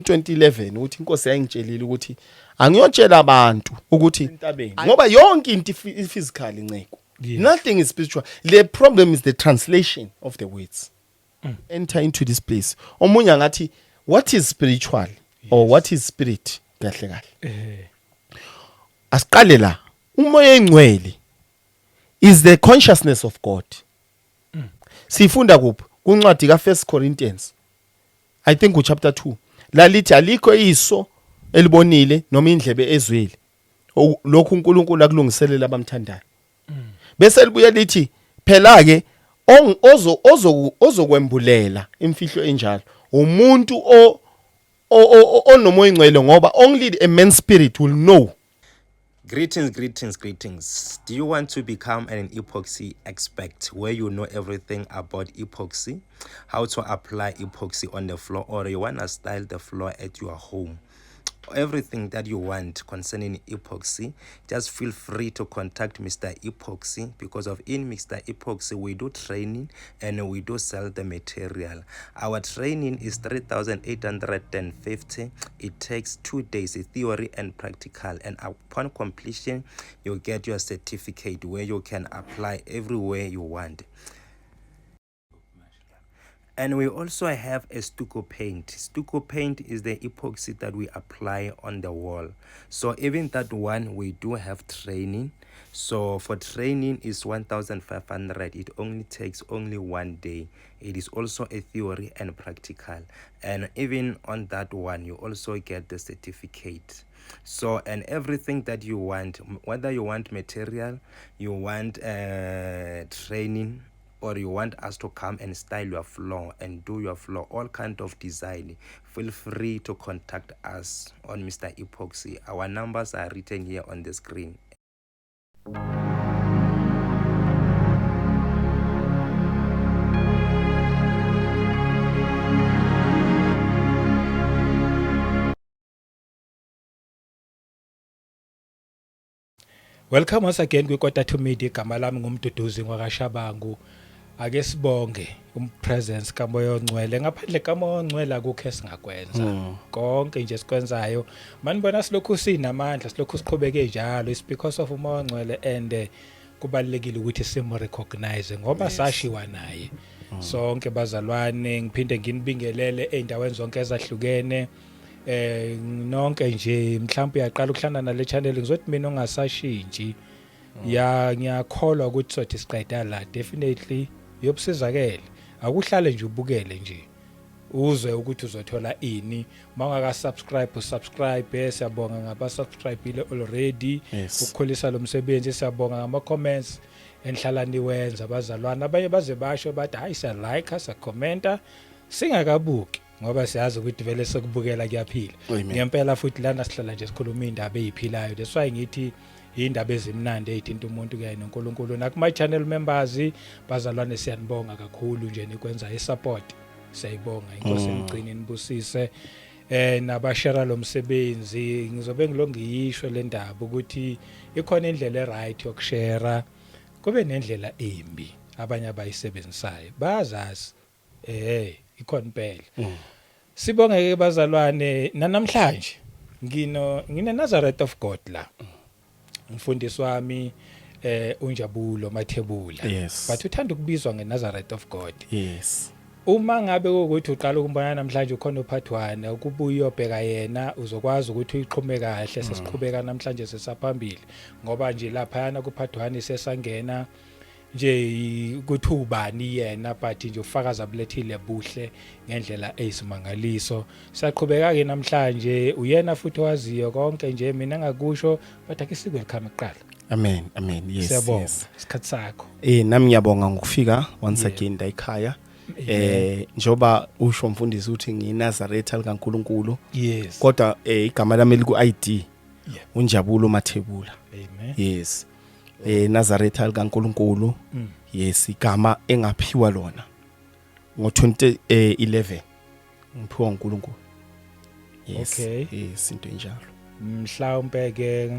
2011 ukuthi inkosi yayingitshelile ukuthi angiyotshela abantu ukuthi ngoba yonke into physical inceko. Nothing is spiritual. The problem is the translation of the words. Enter into this place. Omunye ngathi what is spiritual or what is spirit? Kahle kahle. Asiqale la. Umoya engcwele is the consciousness of God. Sifunda kuphi? Kuncwadi ka 1 Corinthians. I think ku chapter 2. La lithi alikho iso elibonile noma indlebe ezwile. Lokhu uNkulunkulu akulungiselela abamthandayo. Bese libuye lithi phela ke ozokwembulela imfihlo enjalo umuntu onomoya engcwele ngoba only a man's spirit will know. Greetings. Do you want to become an epoxy expert where you know everything about epoxy, how to apply epoxy on the floor, or you want to style the floor at your home? Everything that you want concerning epoxy, just feel free to contact Mr. Epoxy, because in Mr. Epoxy we do training and we do sell the material. Our training is 3,850. It takes 2 days, theory and practical, and upon completion you get your certificate where you can apply everywhere you want. And we also have a stucco paint. Stucco paint is the epoxy that we apply on the wall. So even that one, we do have training. So for training is 1,500. It only takes 1 day. It is also a theory and practical. And even on that one, you also get the certificate. So, and everything that you want, whether you want material, you want training, or you want us to come and style your floor and do your floor, all kind of design, feel free to contact us on Mr. Epoxy. Our numbers are written here on the screen. Welcome once again kwiKota to Media. Igama lami ngumduduzi ngwakashabangu. Ake sibonge umpresence kaMoya oNgcwele. Ngaphandle kaMoya oNgcwele akukho esingakwenza. Konke nje sikwenzayo manibona silokhu sinamandla, silokhu siqhubeke njalo. It's because of uMoya oNgcwele, and kubalekile ukuthi simu recognize ngoba sashiwa naye. Sonke bazalwane, ngiphinde nginibingelele eindaweni zonke ezahlukene. Nonke nje mhlawumbe uyaqala ukuhlangana nale channel ngizothi mina ongasashintshi ngiyakholwa ukuthi sothi siqeda la definitely yobusizakele. Akuhlale nje ubukele nje uzwe ukuthi uzothola ini. Mawungaka subscribe siyabonga ngaba subscribeile already. Ukukholisa lo msebenzi siyabonga ngama comments enhlala niwenza bazalwana. Abanye baze basho bathi hayi siya like siya commenta singakabuki ngoba siyazi ukuthi vele sekubukela kuyaphila. Ngempela futhi lana sihlala nje sikhuluma indaba eziphilayo. That's why ngithi indaba ezimnandi ezithinta umuntu kanye noNkulunkulu. Nakuma channel members bazalwane siyanibonga kakhulu nje nikwenza isupport. Siyayibonga inkosi emgcini nibusise. Nabashare lo msebenzi ngizobe ngilongiyisho le ndaba ukuthi ikhona indlela eright yokushare, kube nendlela embi abanye abayisebenzisayo bazazi ikhona impela. Sibonge ke bazalwane namhlanje ngine Nazareth of God la. Umfundisi wami uNjabulo Mathebula. But uthanda ukubizwa ngeNazareth of God. Uma ngabe ukuthi uqala ukumbona namhlanje ukhona uphathi 1 ukubuya uyobheka yena uzokwazi ukuthi uyiqhume kahle sesiqhubeka namhlanje sesaphambili ngoba nje lapha yana kuphathi 1 sesangena nje ukuthi ubani yena but nje ufakaza bulethile buhle ngendlela eyisimangaliso. Siyaqhubeka ke namhlanje uyena futhi waziyo konke nje mina ngakusho but ake sikwelcome kuqala. Amen. Yes. Siyabonga isikhathi sakho. Nami ngiyabonga ngokufika once again ekhaya. Njoba usho mfundisi uthi ngiNazareth likaNkulunkulu. Kodwa igama lami liku ID. uNjabulo Mathebula. Amen. Nazareth likaNkulunkulu. Igama engaphiwa lona ngo 2011 ngiphiwa uNkulunkulu. Okay. Into enjalo. Mhlawumbe ke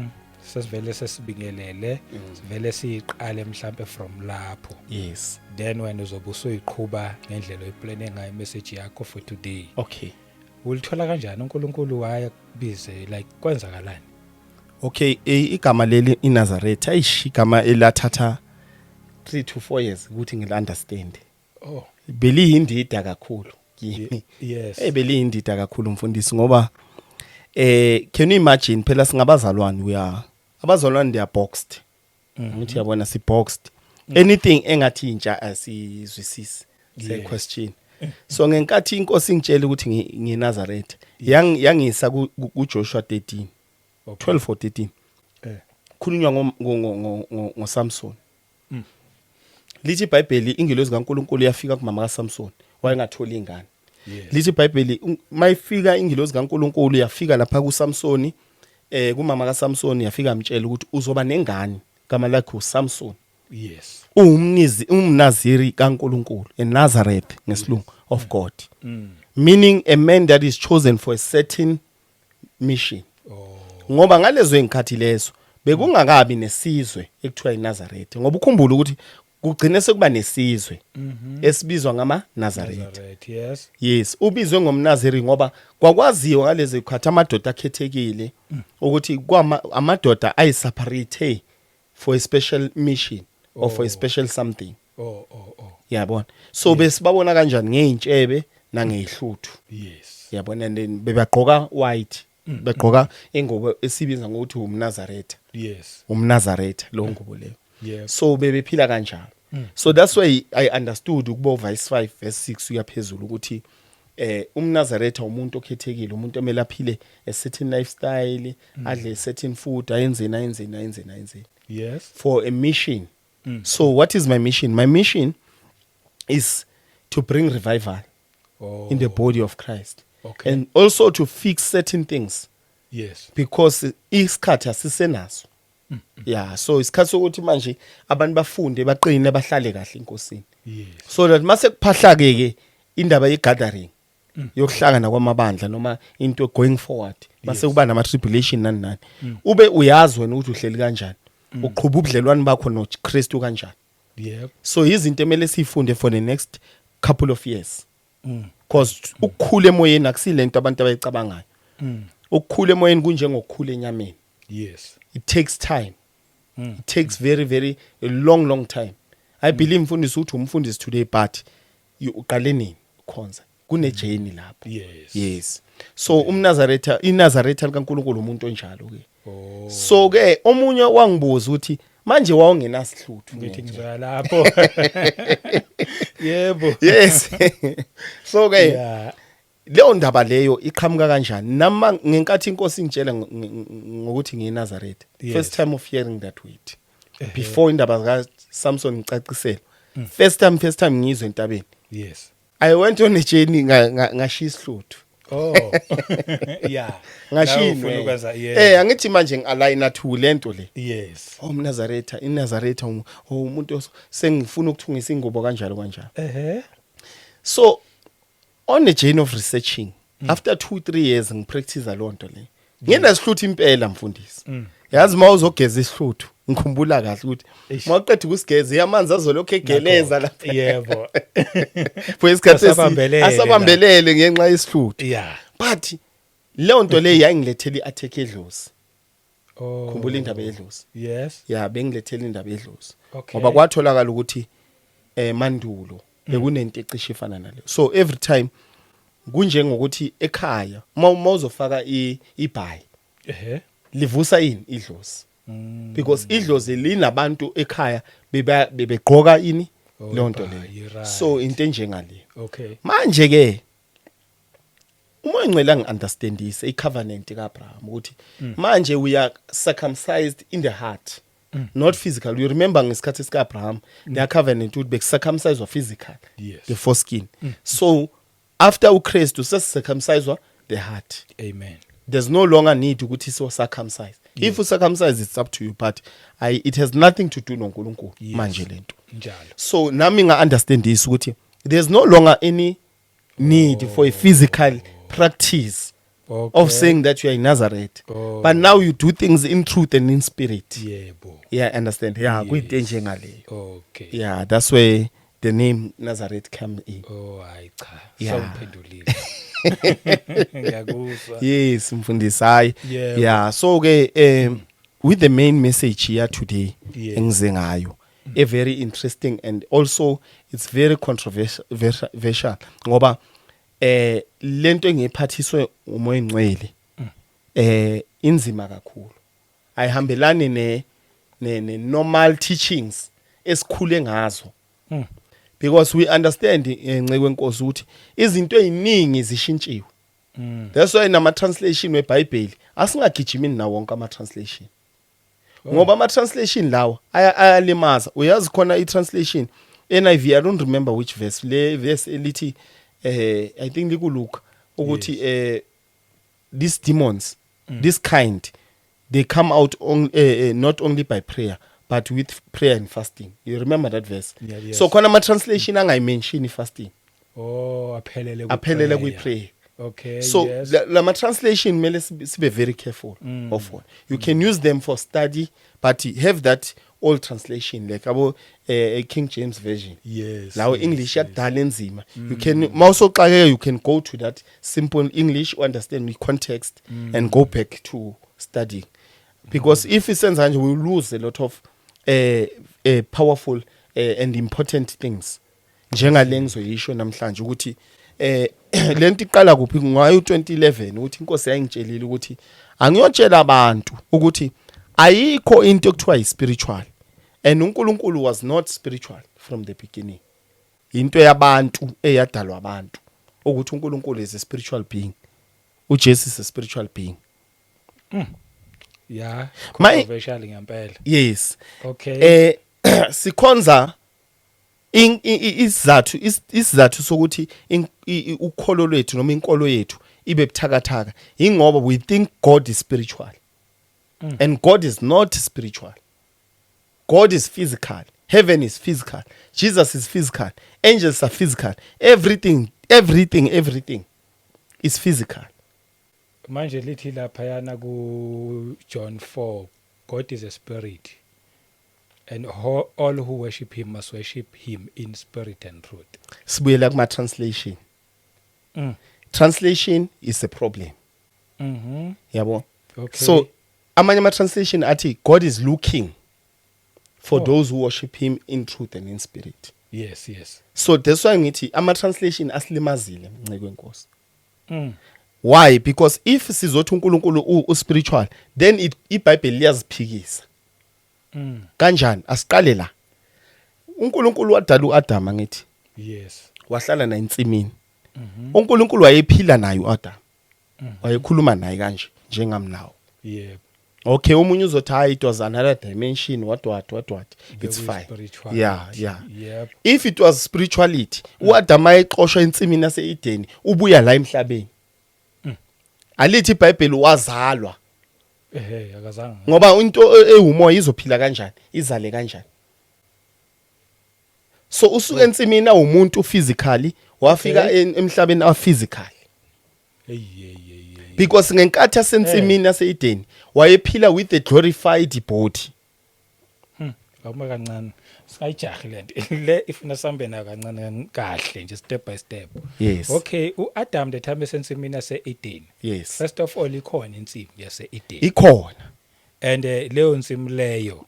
sesivele sesibingelele sivele siqale mhlawumbe from lapho. Then when uzobe usuyiqhubha ngendlela oyiplane ngayo message yakho for today. Okay. ulithola kanjani uNkulunkulu wayakubize like kwenzakalani? Okay, igama leli iNazareth igama elathatha 3 to 4 years ukuthi ngili-understand. Oh, Beliyindida kakhulu kimi. yes. Beliyindida kakhulu mfundisi ngoba can you imagine phela singabazalwane abazalwane they are boxed. Ngithi yabona si boxed. Anything engathi intsha asizwisisi le question. So ngenkathi inkosi ingitshela ukuthi ngiNazareth yangisa kuJoshua 13. 12 or 13. Khulunywa ngoSamson. Lithi iBhayibheli ingelosi kaNkuluNkulu yafika kumama kaSamson wayengatholi ingane. Lithi iBhayibheli mayifika ingelosi kaNkuluNkulu yafika lapha kuSamsoni kumama kaSamson yafika amtshela ukuthi uzoba nengane igama lakhe uSamson. Yes. Umnaziri kaNkuluNkulu, a Nazareth ngesilungu of God. Meaning a man that is chosen for a certain mission. Ngoba ngalezo inkhathi lezo bekungakabi nesizwe ekuthiwa iNazareth ngoba ukhumbula ukuthi kugcine sekuba nesizwe esibizwa ngama Nazareth. Yes. Yes, ubizwe ngomNaziri ngoba kwakwaziwa ngalezi ikhathi amadoda akhethekile ukuthi amadoda ay separate for a special mission or for a special something. Yabona. So besibabona kanjani ngeintshebe nangeyihluthu. Yes. Yabona and then bebagqoka white. Begqoka ingubo esibiza ngokuthi umNazareth. Yes. UmNazareth lo ngubo leyo. Yes. So bebephila kanjalo. So that's why I understood ukubo verse 5 verse 6 uyaphezulu ukuthi umNazareth umuntu okhethekile, umuntu emele aphile a certain lifestyle, adle a certain food, ayenzeni. Yes. For a mission. So what is my mission? My mission is to bring revival in the body of Christ. Okay. And also to fix certain things Yes. because isikhathi asisenaso. Yeah, so isikhathi sokuthi manje abantu bafunde baqine bahlale kahle inkosini. Yes. So that mase kuphahlake ke indaba yegathering yokuhlangana kwamabandla noma into going forward mase kuba nama tribulation nani ube uyazi wena ukuthi uhleli kanjani uqhubha ubudlelwane bakho noKristu kanjani. Yep. So izinto emele sifunde for the next couple of years. Because ukukhula emoyeni akusilento abantu abayicabangayo. Ukukhula emoyeni kunjengokukhula enyameni. Yes. It takes time. It takes very a long time. I believe mfundisi uthi umfundisi today but uqale nini khonza kune journey lapha. Yes. So iNazareth kaNkulunkulu umuntu onjalo ke. So ke omunye wangibuza ukuthi manje wawungenasihluthu Ngithi ngizoya lapho. Yebo. Yes. So ke Yeah. leyo ndaba leyo iqhamuka kanjani nama ngenkathi inkosi ingitshela ngokuthi ngiNazareth. Yes. First time of hearing that word. Before indaba ka Samson ngicacisela. First time ngizwe entabeni. Yes. I went on a journey ngashiya isihluthu. Oh. Yeah. Ngashinwe. Yeah. Angithi manje ngialigna to lento le. Yes. iNazareth umuntu sengifuna ukuthungisa ingubo kanjalo. So on a journey of researching after 2-3 years ngipractice lonto le. Ngena isihluthu impela mfundisi. Yazi mawuzogeza isihluthu ngikhumbula kahle ukuthi mawuqeda ukusigeza yamanzi azolokho egeleza lapha. Yebo. For isikhathi asabambelele ngenxa yesihluthu. Yeah. But leyo nto le yayingilethela iattack edlozi. Oh. Khumbula indaba yedlozi. Yes. Yeah, bengilethela indaba yedlozi. Okay. Ngoba kwatholakala ukuthi mandulo bekunento ecishe ifana naleyo. So every time kunjengokuthi ekhaya mawuzofaka ibhayi livusa ini idlozi. Because idlozi linabantu ekhaya bebegqoka ini leyo nto leyo. So into enjengale. Okay. Manje ke uma ngicela ngiunderstandise icovenant kaAbraham ukuthi manje we are circumcised in the heart, not physical. You remember ngesikhathi sikaAbraham the covenant would be circumcised or physical. Yes. The foreskin. So after uKristu sesicircumcised the heart. Amen. There's no longer need ukuthi so circumcise. If you circumcise it's up to you but it has nothing to do noNkulunkulu manje lento. Njalo. So nami nga understand this ukuthi there's no longer any need for a physical practice of saying that you are in Nazareth. But now you do things in truth and in spirit. Yebo. Yeah, understand. Yeah, kuyinto enjengale. Okay. Yeah, that's where the name Nazareth came in. Oh, hayi cha. Yeah. Sawuphendulile. ngiyakuzwa Yes, mfundisi hayi. Yebo. Yeah, so ke with the main message here today Yes. engize ngayo, a very interesting and also it's very controversial ngoba lento engiphathiswe umoya engcwele inzima kakhulu. Ayihambelani ne normal teachings esikhule ngazo. Because we understand nceke wenkosi ukuthi izinto eziningi zishintshiwe. That's why nama translation weBhayibheli asingagijimini nawo wonke ama translation. Ngoba ama translation lawo ayalimaza. Uyazi khona I translation NIV, I don't remember which verse. Le verse elithi I think likuluka ukuthi these demons, this kind, they come out not only by prayer but with prayer and fasting. You remember that verse? Yeah, yes. So khona ama translation angayimention fasting. Oh, aphelele Kwi prayer. Okay, So yes. lama translation mele sibe very careful of what. You can use them for study, but have that old translation like abo King James version. Yes. Lawo yes, English yes. yakudala enzima. You can mawusoxakeke you can go to that simple English, understand the context and go back to studying. Because if isenza nje we lose a lot of powerful and important things. Njengale ngizoyisho namhlanje ukuthi lento iqala kuphi ngayo 2011 ukuthi inkosi yayingitshelile ukuthi angiyotshela abantu ukuthi ayikho into ekuthiwa yi-spiritual and uNkulunkulu was not spiritual from the beginning. Into yabantu eyadalwa abantu ukuthi uNkulunkulu is a spiritual being. uJesu is a spiritual being. Yeah. My- Controversial ngempela. Yes. Okay. Sikhonza isizathu sokuthi ukholo lwethu noma inkolo yethu ibe buthakathaka ingoba we think God is spiritual. And God is not spiritual. God is physical. Heaven is physical. Jesus is physical. Angels are physical. Everything is physical. Manje lithi lapha yana ku John 4, God is a spirit. And all who worship him must worship him in spirit and truth. Sibuyela kuma translation. Translation is a problem. Mhm. Yabo. Okay. So amanye ama translation athi God is looking for those who worship him in truth and in spirit. yes, yes. So that's why ngithi ama translation asilimazile nceke wenkosi. Mm. Why? Because if sizothi uNkulunkulu uspiritual then iBhayibheli liyaziphikisa. Kanjani? Asiqale la. uNkulunkulu wadala uAdam ngithi Yes. wahlala naye ensimini. uNkulunkulu wayephila naye uAdam. Wayekhuluma naye kanje njengami nawo. Yep. Okay, omunye uzothi hayi it was another dimension what. It's There fine. spirituality. Yeah. Yep. If it was spirituality, uAdam ayexoshwa ensimini yaseEden, ubuya la emhlabeni. Alithi iBhayibheli wazalwa. Akazange. Ngoba into ewumoya izophila kanjani? Izale kanjani? So usuke ensimini awumuntu physically, wafika emhlabeni aphysically. Hey. Because ngenkathi yasensimini yaseEden, wayephila with a glorified body. Awuma kancane. Singayijahi lento. Le ifuna sambe na kancane kahle nje step by step. Yes. Okay, uAdam the time esensimini yaseEden. Yes. First of all ikhona insimi yaseEden. Ikhona. And leyo nsimi leyo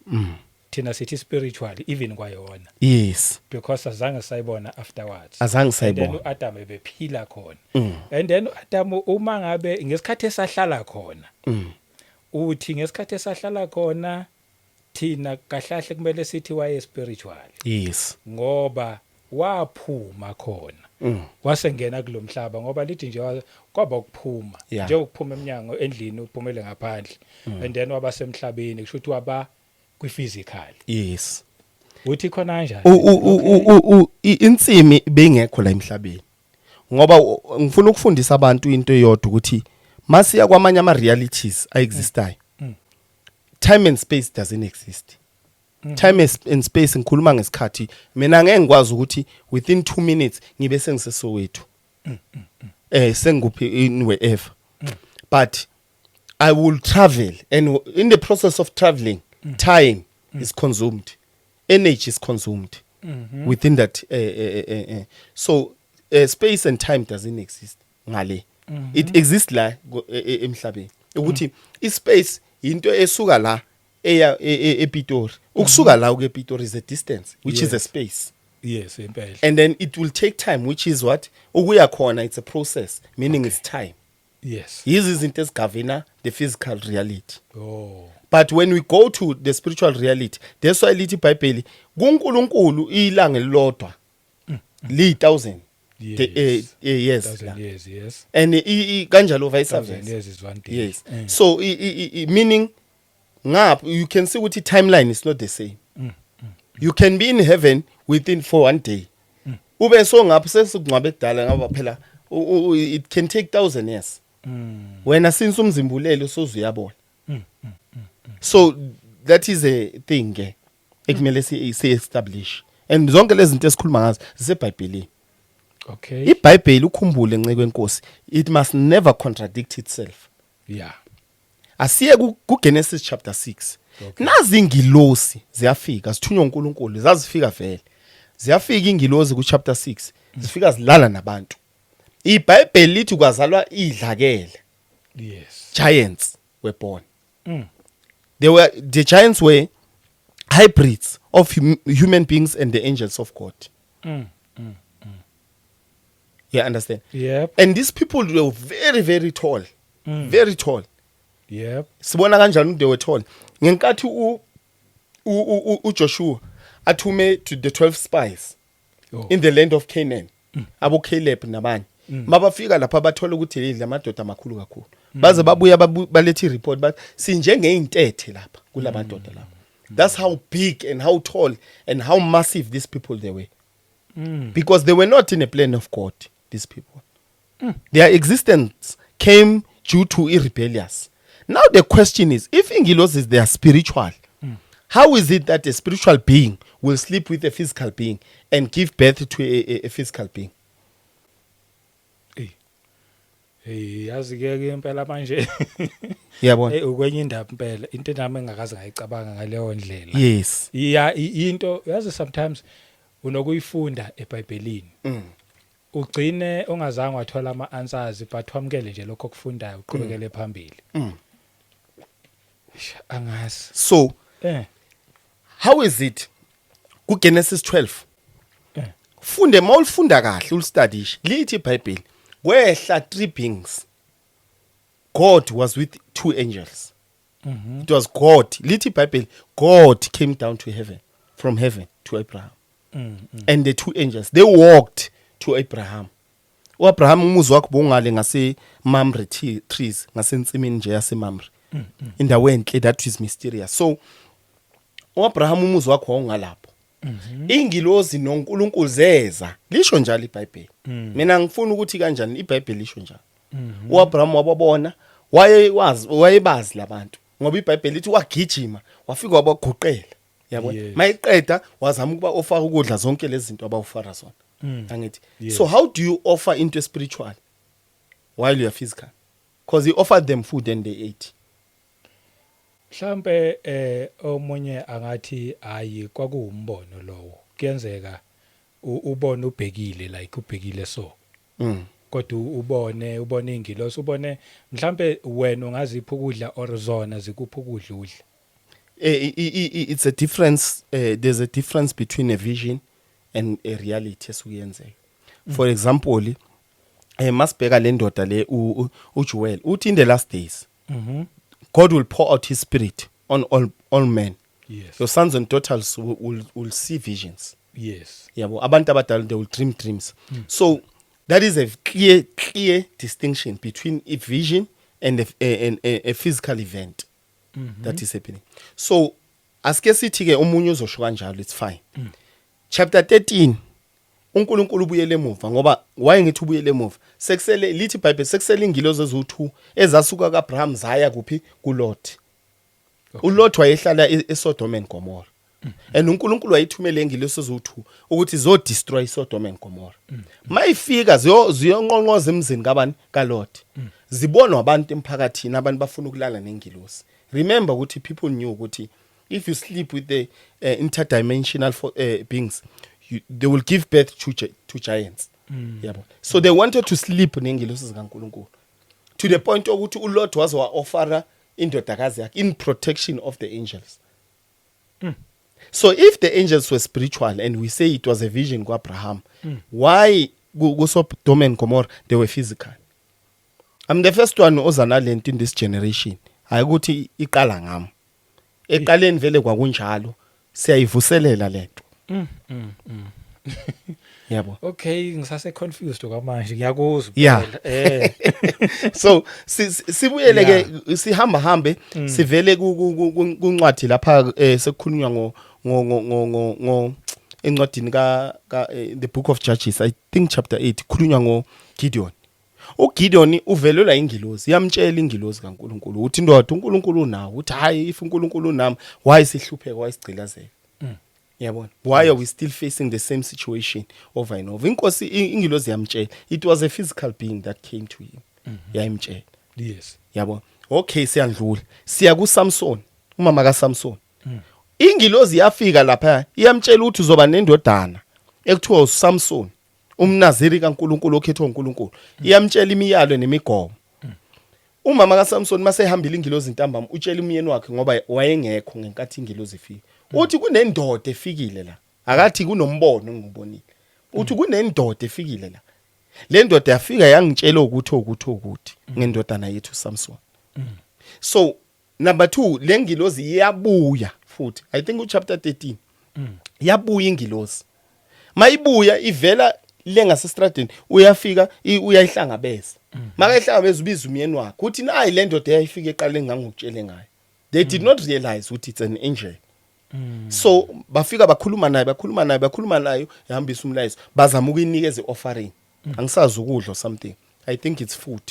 thina sithi spiritual even kwayona Yes. because azange sayibona afterwards. Azange And then sayibona. uAdam ebephila khona. And then uAdam uma ngabe ngesikhathi esahlala khona. Uthi ngesikhathi esahlala khona thina kahlahle kumele sithi waye spiritual Yes. ngoba waphuma khona. Wasengena kulomhlaba ngoba lithi nje kwaba ukuphuma Yeah. nje ukuphuma eminyango endlini uphumele ngaphandle and then wabasemhlabeni kusho ukuthi waba kwi physical. Yes. Uthi khona kanjani? Insimi bengekho la emhlabeni. Ngoba ngifuna ukufundisa abantu into eyodwa ukuthi masiya kwamanye ama realities aexistayo. Time and space doesn't exist. Time and space ngikhuluma ngesikhathi mina ngeke ngikwazi ukuthi within 2 minutes ngibe sengisesowethu. Senguphi in wherever. But I will travel and in the process of traveling time is consumed. Energy is consumed within that. So space and time doesn't exist. ngale it exists la emhlabeni ukuthi ispace into esuka la eya ePitori ukusuka la ukePitori is a distance which is a space. Yes, impela. And then it will take time, which is what ukuya khona, it's a process, meaning it's time. Yes. Yizi izinto esigavina the physical reality. Oh. But when we go to the spiritual reality, that's why lithi iBhayibheli kuNkulunkulu ilanga elilodwa li 1000 years. 1,000 years, yes. And kanjalo vice 1,000 versa. years is one day. Yes. So meaning ngapha you can see ukuthi timeline is not the same. You can be in heaven within for one day. Ube so ngapha sesingcwabe edala ngaba phela it can take 1,000 years. Wena since umzimbulelo sozuyabona. So that is a thing ke ekumele si establish. And zonke lezi zinto esikhuluma ngazo ziseBhayibhelini. Okay. iBhayibheli ukhumbule nceke kwenkosi, it must never contradict itself. Yeah. Asiye kuGenesis chapter 6. Okay. Nazi ingilosi ziyafika sithunywa uNkulunkulu zazifika vele. Ziyafika ingilosi ku chapter 6 zifika zilala nabantu. iBhayibheli lithi kwazalwa idlakele. Yes. Giants were born. The giants were hybrids of human beings and the angels of God. You understand? Yep. And these people were very, very tall. Very tall. Yep. Sibona kanjani they were tall. Ngenkathi uJoshua athume to the 12 spies Oh. in the land of Canaan. Abo Caleb nabani. Mabafika lapha bathola ukuthi lezi amadoda amakhulu kakhulu. Baze babuya balethe report but sinjengeintethe lapha kulamadoda lapha. That's how big and how tall and how massive these people they were. Because they were not in a plan of God, these people. Their existence came due to rebellious. Now the question is, if ingilos they are spiritual, how is it that a spiritual being will sleep with a physical being and give birth to a physical being? Yazi ke impela manje. Yabona. Ukwenye indaba impela into nami engakaze ngayicabanga ngaleyo ndlela. Yes. Into yazi sometimes unokuyifunda eBhayibhelini. Ugcine ongazange wathola ama-answers but wamkele nje lokho okufundayo uqhubekele phambili. Angazi. So, how is it? KuGenesis 12. Funde mawulifunda kahle ulistudish. Lithi iBhayibheli kwehla 3 beings. God was with 2 angels. It was God. Lithi iBhayibheli God came down to heaven, from heaven to Abraham. And the 2 angels, they walked to Abraham. uAbraham umuzi wakhe bongale ngase Mamre trees, ngasensimini nje yase Mamre. Indawo enhle that is mysterious. So uAbraham umuzi wakhe wongalapho. Ingilozi noNkulunkulu zeza. Lisho njalo iBhayibheli. Mina ngifuna ukuthi kanjani iBhayibheli lisho njalo. uAbraham wababona, wayebazi labantu. Ngoba iBhayibheli lithi wagijima, wafika wabaguqela. Yabona? Yes. Mayiqeda wazama ukuba offer ukudla zonke lezi zinto abawufara zona. Angithi. Yes. So how do you offer into spiritual while you are physical? Because he offered them food and they ate. Mhlambe omunye angathi hayi kwakuwumbono lowo. Kuyenzeka ubone ubhekile like ubhekile so. Kodwa ubone ingilosi ubone mhlambe wena ungazipha ukudla or zona zikupha ukudla udla. It's a difference. There's a difference between a vision and a reality esukuyenzeka. For example, masibheka le ndoda le uJoel uthi in the last days God will pour out his spirit on all men. Yes. Your sons and daughters will see visions. Yes. Yabo abantu abadala they will dream dreams. So that is a clear distinction between a vision and a physical event that is happening. So asike sithi ke umunye uzosho kanjalo it's fine. Chapter 13 uNkulunkulu ubuyele emuva ngoba waye ngithi ubuyele emuva sekusele lithi iBhayibheli sekusele ingilozi ezu2 ezasuka kaAbraham zaya kuphi kuLot. uLot wayehlala eSodom and Gomorrah. And uNkulunkulu wayithumele ingilosi ezu2 ukuthi zo destroy Sodom and Gomorrah. Mayifika ziyonqonqoza emzini kabani kaLot. Zibonwa abantu emphakathini abantu bafuna ukulala nengilosi. Remember ukuthi people knew ukuthi if you sleep with the interdimensional beings, they will give birth to giants. yabo. So they wanted to sleep nengilosi zikaNkulunkulu to the point ukuthi uLord was offera indodakazi yakhe in protection of the angels. So if the angels were spiritual and we say it was a vision to Abraham, why go Sodom and Gomorrah they were physical? I'm the first one ozanalent in this generation. Ayukuthi iqala ngami. Eqaleni vele kwakunjalo. Siyayivuselela lento. Yabo. Okay, ngisase confused okwamanje. Ngiyakuzwa. Yeah. So sibuyele Yeah. ke sihamba hambe sivele kuncwadi lapha sekukhulunywa ngo encwadini ka the book of Judges, I think chapter 8, kukhulunywa ngo Gideon. uGideon uvelelwa ingilosi, yamtshela ingilosi kaNkuluNkulu uthi ndoda uNkulunkulu unawo, uthi hayi if uNkulunkulu nami why sihlupheka why sigcilazeka. Yabona, why are we still facing the same situation over and over? Inkosi ingilosi yamtshela, it was a physical being that came to him. Yayimtshela. Yes. Yabona, okay siyandlula siya kuSamson, umama kaSamson. Ingilosi yafika lapha iyamtshela ukuthi uzoba nendodana ekuthiwa uSamson, umNaziri kaNkuluNkulu okhethwa uNkulunkulu. Iyamtshela imiyalo nemigomo. Umama kaSamson masehambile ingilosi intambama utshela umyeni wakhe ngoba wayengekho ngenkathi ingilosi ifika. Uthi kunendoda efikile la. Akathi kunombono ngibonile. Uthi kunendoda efikile la. Le ndoda yafika yangitshela ukuthi ngendodana yethu uSamson. So number 2, le ngilosi iyabuya futhi. I think uchapter 13. Yabuya ingilosi. Mayibuya ivela lengasestradeni uyafika uyayihlangabeza. Makayihlangabeza ubiza umyeni wakhe. Uthi nayi le ndoda yayifika eqaleni ngangokutshele ngayo. They did not realize ukuthi it's an angel. So bafika bakhuluma naye yahambisa umlayezo bazama ukuyinikeza offering. Angisazi ukudla or something. I think it's food.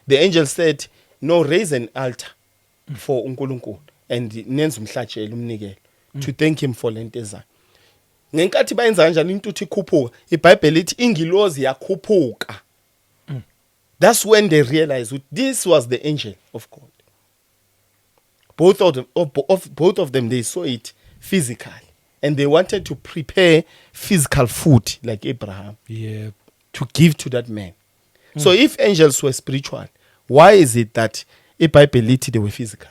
The angel said, no, raise an altar for uNkulunkulu and nenza umhlatshelo umnikelo to thank him for lento ezayo. Ngenkathi bayenza kanjani intuthu ikhuphuka, iBhayibheli lithi ingilosi yakhuphuka. That's when they realized this was the angel of God. Both of them they saw it physically and they wanted to prepare physical food like Abraham. Yeah. To give to that man. So if angels were spiritual, why is it that iBhayibheli lithi they were physical?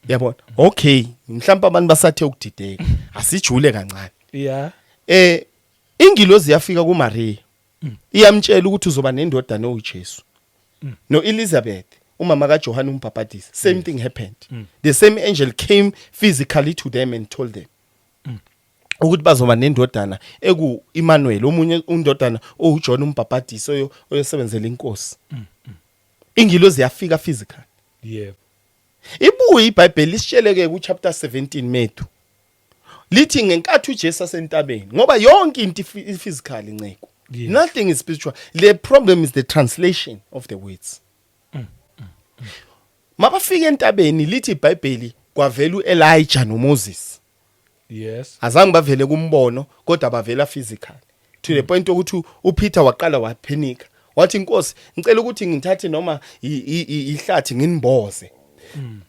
Yabona, okay, mhlawumbe abantu basathe ukudideka, asijule kancane. Yeah. Ingilosi yafika kuMaria. Iyamtshela ukuthi uzoba nendodana uJesu. No Elizabeth, umama kaJohane umbhaphatisi, same thing happened. The same angel came physically to them and told them ukuthi bazoba nendodana eku Emmanuel, omunye undodana oUJohn umbhaphatisi oyosebenzela inkosi. Ingilosi yafika physical. Yeah. Ibuye iBhayibheli lisitsheleke ku chapter 17 methu. Lithi ngenkathi uJesu asentabeni ngoba yonke into physical inceko. Nothing is spiritual. The problem is the translation of the words. Mabafika entabeni lithi iBhayibheli kwavela uElijah noMoses. Yes. Azange bavele kumbono kodwa bavela physical. To the point ukuthi uPeter waqala waphanika. Wathi inkosi ngicela ukuthi ngithathe noma ihlathi nginimboze.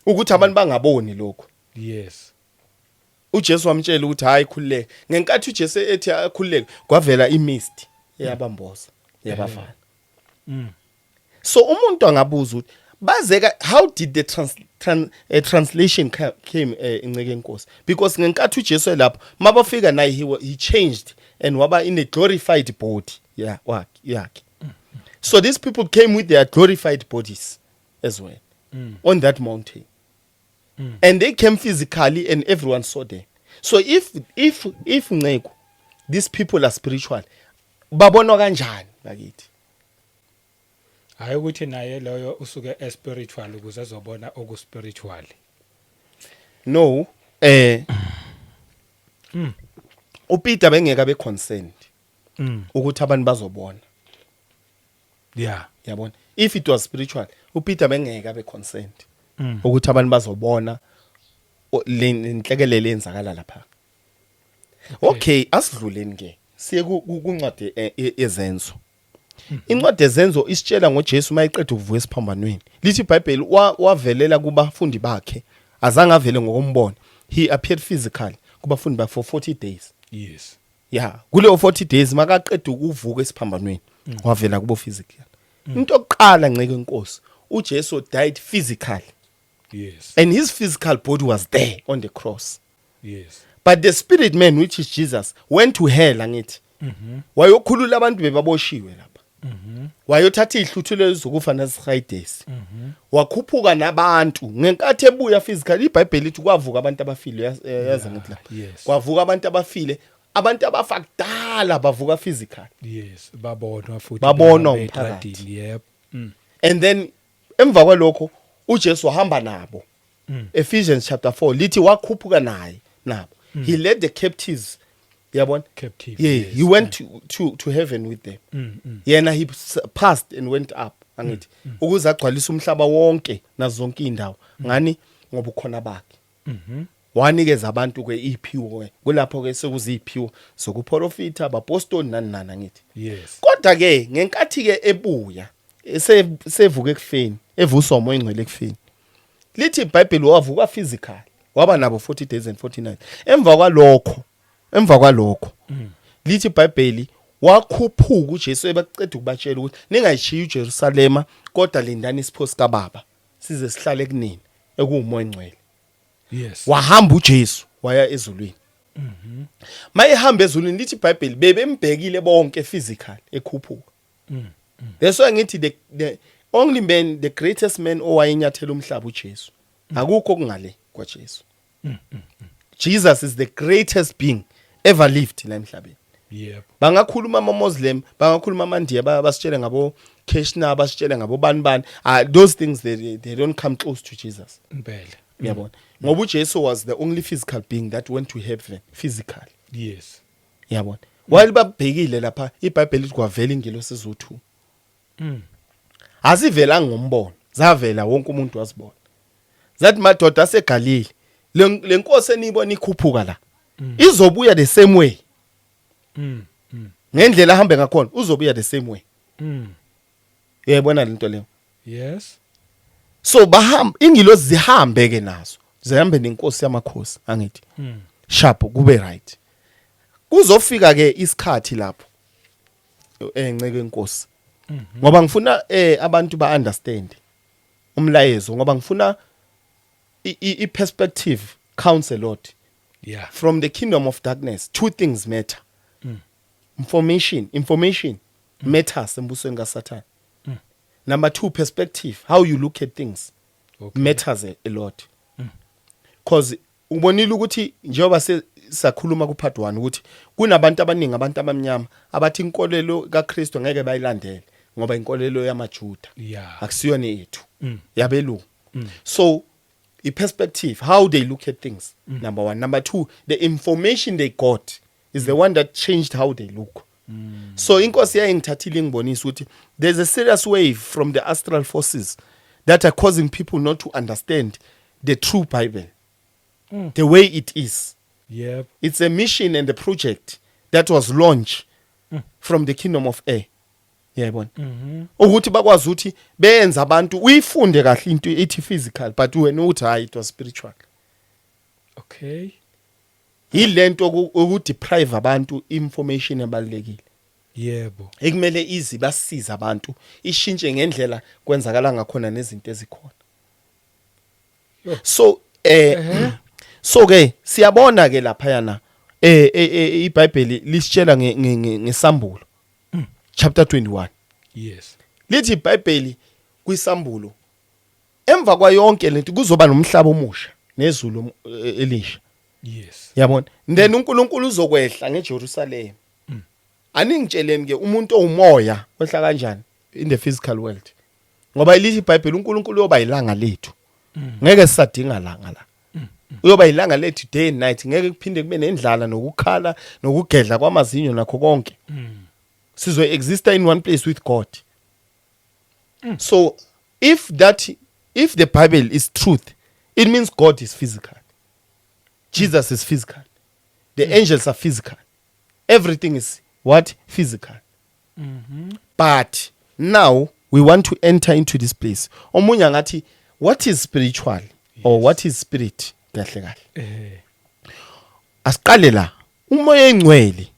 Ukuthi abantu bangaboni lokho. Yes. uJesu wamtshela ukuthi hayi khulileke. Ngenkathi uJesu ethi akhulileke kwavela imist eyabamboza yabafana. So umuntu angabuza ukuthi bazeka how did the translation came inceke inkosi, because ngenkathi uJesu elapho mabafika naye he changed and waba in a glorified body yakhe. So these people came with their glorified bodies as well on that mountain. And they came physically and everyone saw them. So if Nceko, these people are spiritual, babonwa kanjani bakithi? Hayi ukuthi naye loyo usuke spiritual ukuze azobona oku spiritual. No, uPeter bengeka be concerned ukuthi abantu bazobona. Yeah. Yabona, if it was spiritual uPeter bengeka be concerned ukuthi abantu bazobona lenhlekelele enzakala lapha. Okay, asidluleni ke siye kuncwadi ezenzo. Incwadi ezenzo isitshela ngoJesu mayiqeda ukuvuka esiphambanweni. Lithi iBhayibheli wavelela kubafundi bakhe, azange avele ngokombono. He appeared physically kubafundi bakhe for 40 days. Yes. yeah kuleyo 40 days makaqeda ukuvuka esiphambanweni wavela kubo physical into oqala nceke inkosi uJesu died physically Yes. and his physical body was there on the cross Yes. but the spirit man which is Jesus went to hell angithi wayokhulula abantu bebaboshiwe lapha wayothatha ihluthulelo zokufa nasihayidesi wakhuphuka nabantu ngenkathi ebuya physical iBhayibheli lithi kwavuka abantu abafile yazi ngithi la Yes. kwavuka abantu abafile abantu abafa kudala bavuka physical Yes. Babonwa futhi. Babonwa betradi, umphakathi. Yep. and then emva kwalokho uJesu wahamba nabo Ephesians chapter 4 lithi wakhuphuka naye nabo he led the captives yabona Captive. yeah Yes. he went to heaven with them yena he passed and went up angithi ukuze agcwalise umhlaba wonke nazo zonke indawo ngani ngoba ukhona bakhe wanikeza abantu ke iphiwo kulapho ke sekuziphiwo zokuprofita abapostoli nani angithi Yes. kodwa ke ngenkathi ke ebuya sevuka ekufeni evuswa umoya engcwele ekufeni lithi iBhayibheli wavuka physical waba nabo 40 days and 40 nights emva kwalokho lithi iBhayibheli wakhuphuka uJesu ebaqeda ukubatshela ukuthi ningayishiya uJerusalema kodwa lindani isipho sika baba size sihlale kunini ekuumoya engcwele Yes. wahamba uJesu waya ezulwini mayehamba ezulwini lithi iBhayibheli bebembhekile bonke physical ekhuphuka that's why ngithi the only man the greatest man owayenyathela umhlaba uJesu akukho kungale kwaJesu Jesus is the greatest being ever lived la emhlabeni Yep. bangakhuluma ama-Muslim bangakhuluma amandiya basitshele ngabo Krishna basitshele ngabo bani those things they don't come close to Jesus Impela. uyabona ngoba uJesu was the only physical being that went to heaven physically Yes. uyabona while babhekile lapha iBhayibheli lithi kwavela ingelosi ezo2 azivela ngombono zavela wonke umuntu wazibona zathi madoda aseGalili lenkosi eniyibona ikhuphuka la izobuya the same way ngendlela ahambe ngakhona uzobuya the same way uyayibona lento leyo Yes. so bahamba ingilosi zihambe ke nazo zihambe nenkosi yamakhosi angithi sharp kube right kuzofika ke isikhathi lapho enceke inkosi ngoba ngifuna abantu ba understand umlayezo ngoba ngifuna I perspective counts a lot Yeah. from the kingdom of darkness two things matter information matters embusweni kaSathane number 2 perspective how you look at things Okay. matters a lot cause ubonile ukuthi njengoba sakhuluma ku part 1 ukuthi kunabantu abaningi abantu abamnyama abathi inkolelo kaKristu ngeke bayilandele ngoba inkolelo yamaJuda Yeah. akusiyona yethu yabelungu so I perspective how they look at things number 1 number 2 the information they got is the one that changed how they look so inkosi yayingithathile ngibonisa ukuthi there's a serious wave from the astral forces that are causing people not to understand the true Bible the way it is Yep. it's a mission and a project that was launched from the kingdom of air yayibona ukuthi bakwazi ukuthi benza abantu uyifunde kahle into ethi physical but wena uthi hayi it was spiritual Okay. yilento ukudeprive abantu information ebalekile Yebo. ekumele izi basiza abantu ishintshe ngendlela kwenzakala ngakhona nezinto ezikhona so so ke siyabona ke lapha yana iBhayibheli lisitshela ngesambulo chapter 21 Yes. lithi iBhayibheli kwisambulo emva kwayonke lento kuzoba nomhlaba omusha nezulu elisha Yes. yabona then uNkulunkulu uzokwehla ngeJerusalem aningitsheleni ke umuntu owumoya wehla kanjani in the physical world ngoba lithi iBhayibheli uNkulunkulu uyoba ilanga lethu ngeke sisadinga langa la uyoba ilanga lethu day and night ngeke kuphinde kube nendlala nokukhala nokugedla kwamazinyo nakho konke sizo exist in one place with God so if the Bible is truth it means God is physical Jesus is physical the angels are physical everything is what physical but now we want to enter into this place omunye ngathi what is spiritual or what is spirit kahle kahle asiqale la umoya engcwele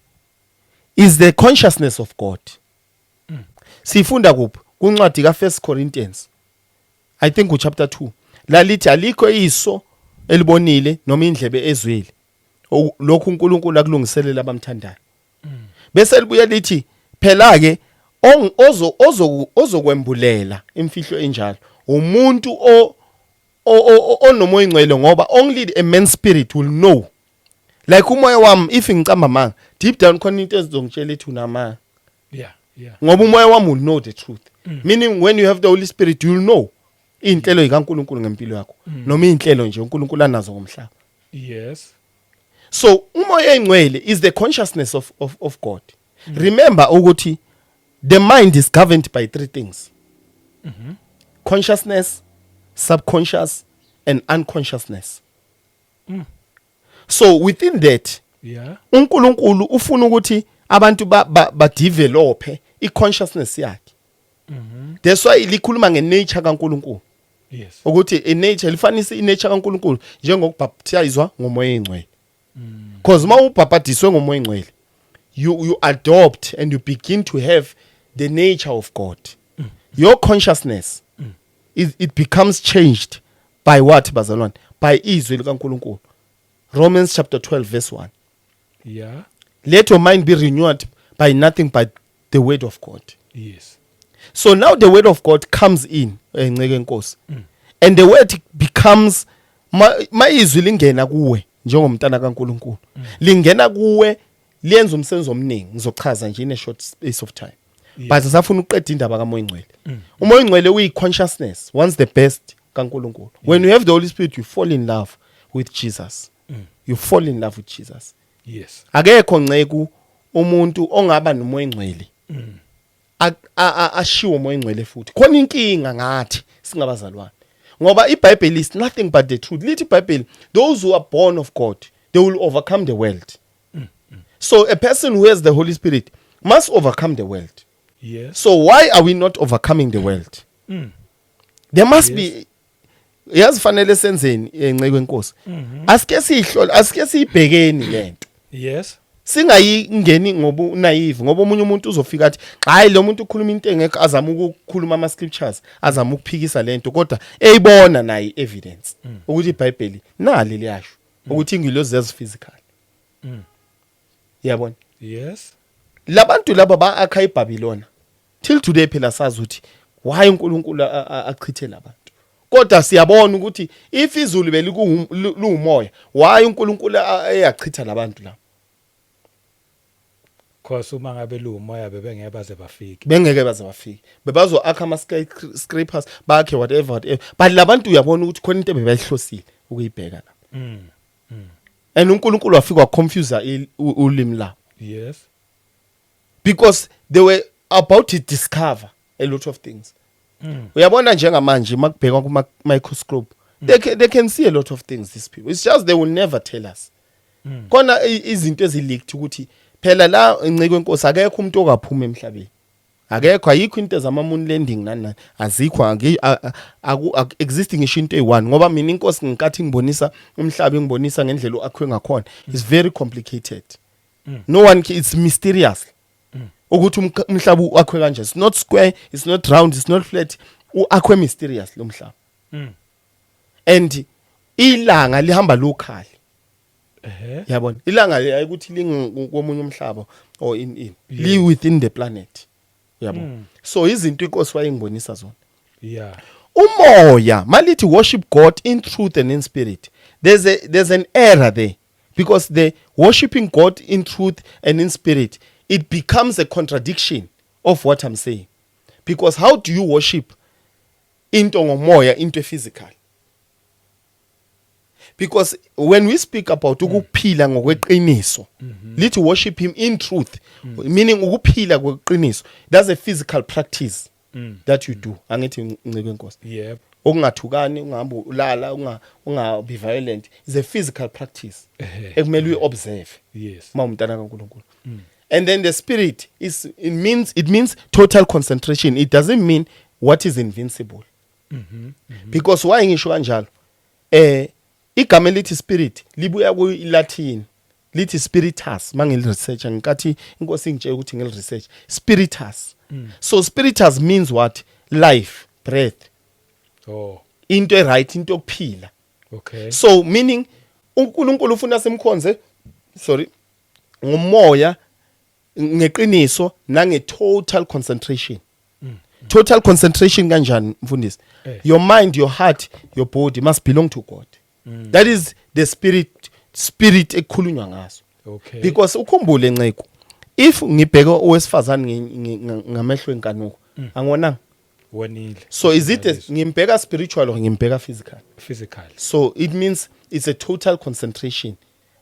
is the consciousness of God. Sifunda kuphi kuncwadi ka 1 Corinthians, I think chapter 2, la lithi alikho iso elibonile noma indlebe ezwile lokhu uNkulunkulu akulungiselela abamthandayo. Bese libuye lithi phela ke ozokwembulela imfihlo enjalo umuntu onomoya ingcwele, ngoba only a man's spirit will know. Like umoya wami if ngicamba manga deep down khona into ezongitshela ethi unamanga. Yeah. Ngoba umoya wami will know the truth. Meaning when you have the Holy Spirit you will know inhlelo zikaNkulunkulu ngempilo yakho noma inhlelo nje uNkulunkulu anazo ngomhlaba. Yes. So umoya engcwele is the consciousness of God. Remember ukuthi the mind is governed by three things. Consciousness, subconscious and unconsciousness. So within that, Yeah. uNkulunkulu ufuna ukuthi abantu ba develop i-consciousness yakhe. That's why likhuluma nge-nature kaNkulunkulu. Yes. Ukuthi i-nature lifanisa i-nature kaNkulunkulu njengokubaptizwa ngomoya engcwele. Because uma ubhapatizwe ngomoya engcwele, you adopt and you begin to have the nature of God. Your consciousness it becomes changed by what, bazalwane? By izwi likaNkulunkulu. Romans chapter 12 verse 1. Yeah. Let your mind be renewed by nothing but the word of God. Yes. So now the word of God comes in, Nceke Nkosi. And the word becomes ma izwi lingena kuwe njengomntana kaNkulunkulu. Lingena kuwe liyenza umsebenzi omningi, ngizochaza nje in a short space of time. But sisafuna ukuqeda indaba kaMoya Engcwele. uMoya Engcwele uyi consciousness, once the best kaNkulunkulu. When you have the Holy Spirit you fall in love with Jesus. You fall in love with Jesus. Yes. Akekho Nceku umuntu ongaba noMoya Engcwele. Ashiwo uMoya Engcwele futhi. Khona inkinga ngathi singabazalwane. Ngoba iBhayibheli is nothing but the truth. Lithi iBhayibheli, those who are born of God, they will overcome the world. So a person who has the Holy Spirit must overcome the world. Yes. So why are we not overcoming the world? There must be, yazifanele senzeni Nceke Nkosi. Asike sihlole, asike sibhekeni lento. Yes. Singayingeni ngoba naive, ngoba umunye umuntu uzofika athi hayi lo muntu ukhuluma into engeke azama ukukhuluma ama scriptures, azama ukuphikisa lento, kodwa eyibona nayi evidence ukuthi iBhayibheli nali liyasho ukuthi ingilozi zezi physical. Yabona? Yes. Labantu laba ba akha iBabylon. Till today phela sazi ukuthi why uNkulunkulu achithe labantu. Kodwa siyabona ukuthi if izulu belikumoya, why uNkulunkulu eyachitha labantu la. Cause uma ngabe lu umoya bebengeke baze bafike. Bengeke baze bafike. Bebazo akha ama skyscrapers, bakhe whatever. But labantu uyabona ukuthi khona into bebayihlosile ukuyibheka la. And uNkulunkulu wafika waconfuse ulimi la. Yes. Because they were about to discover a lot of things. Uyabona njengamanje makubheka kuma microscope, they can see a lot of things, these people. It's just they will never tell us. Kona izinto ezileaked ukuthi phela la Nceke Nkosi akekho umuntu okaphuma emhlabeni. Akekho, ayikho into zama moon landing nani azikho, existing ngisho into eyi1 ngoba mina inkosi ngikathi ngibonisa umhlaba ngibonisa ngendlela oakhwe ngakhona. It's very complicated. No one, it's mysterious. Ukuthi umhlaba uakhwe kanje. It's not square, it's not round, it's not flat. Uakhwe mysterious lo mhlaba. And ilanga lihamba locally. Yabona, ilanga ayikuthi lingomunye umhlaba or in li within the planet. Yabona. So izinto inkosi wayengibonisa zona. Yeah. Umoya malithi worship God in truth and in spirit. There's an error there, because the worshiping God in truth and in spirit, it becomes a contradiction of what I'm saying. Because how do you worship into ngomoya into physical? Because when we speak about ukuphila ngokweqiniso, lithi worship him in truth, meaning ukuphila ngokweqiniso, that's a physical practice that you do. Angithi Nceke Nkosi. Yep. Ungathukani, ungahamba ulala, ungabi violent, is a physical practice ekumele uyi-observe. Yes. Ma umntana kaNkulunkulu. And then the spirit it means total concentration. It doesn't mean what is invincible. Because why ngisho kanjalo? Igama elithi spirit libuya ku-Latin lithi spiritus mangil research ngikathi inkosi ingitshela ukuthi ngil research spiritus. So spiritus means what? Life, breath. Oh, Into right, into yokuphila. okay. So meaning uNkulunkulu ufuna simkhonze ngomoya ngeqiniso nange total concentration. Total concentration kanjani mfundisi? Your mind, your heart, your body must belong to God. That is the spirit ekhulunywa ngaso. Okay. Because ukhumbule Nceko, if ngibheka owesifazane ngamehlo enkanuko angibonanga. Wonile. So is it ngimbheka spiritual or ngimbheka physical? Physical. So it means it's a total concentration,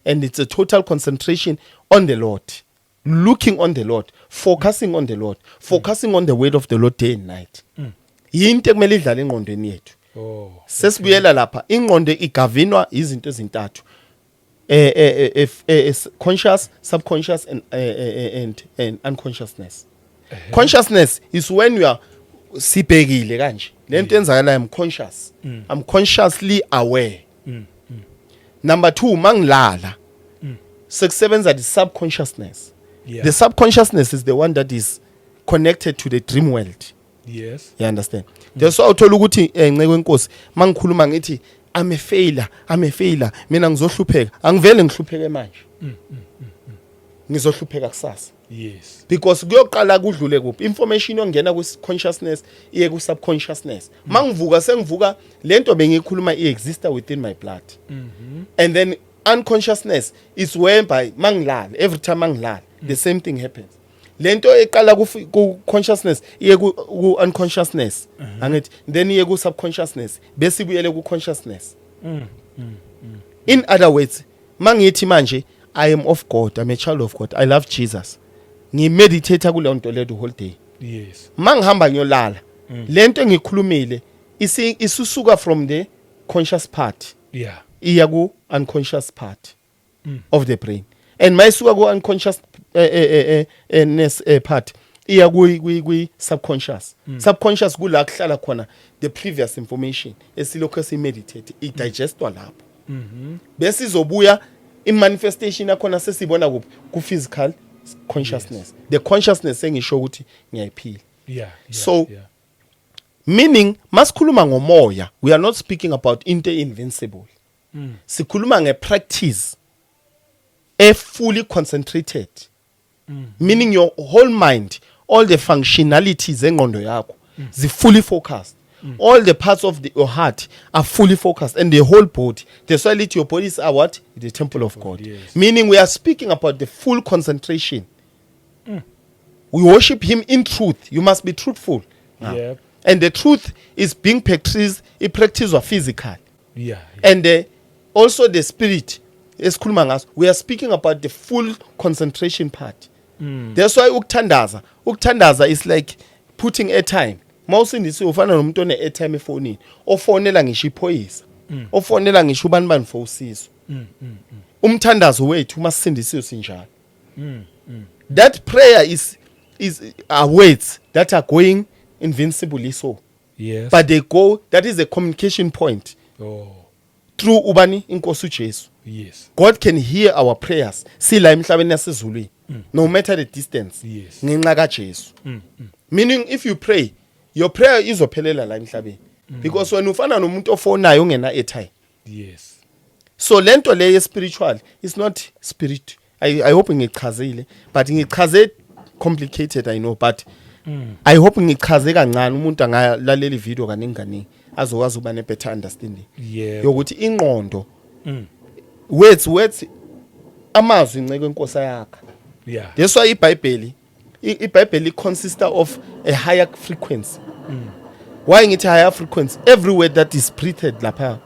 and it's a total concentration on the Lord, looking on the Lord, focusing on the Lord, focusing on the word of the Lord day and night. Yinto ekumele idlale engqondweni yethu. Oh. Sesibuyela lapha ingqondo igavinwa izinto ezintathu. Conscious, subconscious and unconsciousness. Consciousness is when you are sibhekile kanje. Lento enzakala I'm conscious. I'm consciously aware. Number 2, mangilala. Sekusebenza the subconsciousness. Yeah. The subconsciousness is the one that is connected to the dream world. Yes. You understand? That's why uthola ukuthi Nceko Nkosi mangikhuluma ngithi I'm a failure mina ngizohlupheka angivele ngihlupheke manje. Ngizohlupheka kusasa. Yes. Because kuyoqala kudlule kuphi information yongena ku consciousness iye ku subconsciousness. Mangivuka sengivuka lento bengikhuluma exists within my blood. And then unconsciousness is whereby mangilala every time mangilala the same thing happens. Lento eqala ku consciousness iye ku unconsciousness angithi then iye ku subconsciousness bese ibuyele ku consciousness. In other words mangithi manje I am of God, I'm a child of God, I love Jesus. Ngimeditate kuleyo nto le the whole day. Yes. Mangihamba ngiyolala lento engikhulumile isusuka from the conscious part Yeah. iya ku unconscious part of the brain, and mayisuka ku unconscious part iya ku subconscious. Subconscious kula kuhlala khona the previous information esilokho esimeditate idigestwa lapho. Bese izobuya imanifestation yakhona sesibona ku physical consciousness. Yes. The consciousness engisho ukuthi ngiyayiphila. Yeah. So, meaning masikhuluma ngomoya, we are not speaking about into invincible. Sikhuluma ngepractice fully concentrated. Meaning your whole mind, all the functionalities engqondo yakho zi fully focused. All the parts of your heart are fully focused, and the whole body. That's why your bodies are what? The temple of God. Yes. Meaning we are speaking about the full concentration. We worship Him in truth. You must be truthful. Yeah. And the truth is being practiced. It practice of physical. Yeah. And also the spirit. We are speaking about the full concentration part. That's why ukuthandaza is like putting airtime. Mawusindisi ufana nomuntu one airtime efonini ofonela ngisho iphoyisa ofonela ngisho ubani for usizo. Umthandazo wethu masindisiwe sinjalo. That prayer is words that are going invincibly so. Yes. But they go, that is a communication point Oh. through ubani inkosi uJesu. Yes. God can hear our prayers sila emhlabeni yasezulwini no matter the distance. Yes. Ngenxa kaJesu. Meaning if you pray, your prayer izophelela la emhlabeni. Because when ufana nomuntu ofonayo ongena airtime. Yes. So lento le spiritual is not spirit. I hope ngichazile, but ngichaze complicated I know, but I hope ngichaze kancane umuntu angalalela video kaningi azokwazi uba ne better understanding. Yeah. Yokuthi ingqondo words amazwi Nceko Nkosi yakha. Yeah. That's why iBhayibheli consists of a higher frequency. Why ngithi higher frequency? Every word that is breathed lapha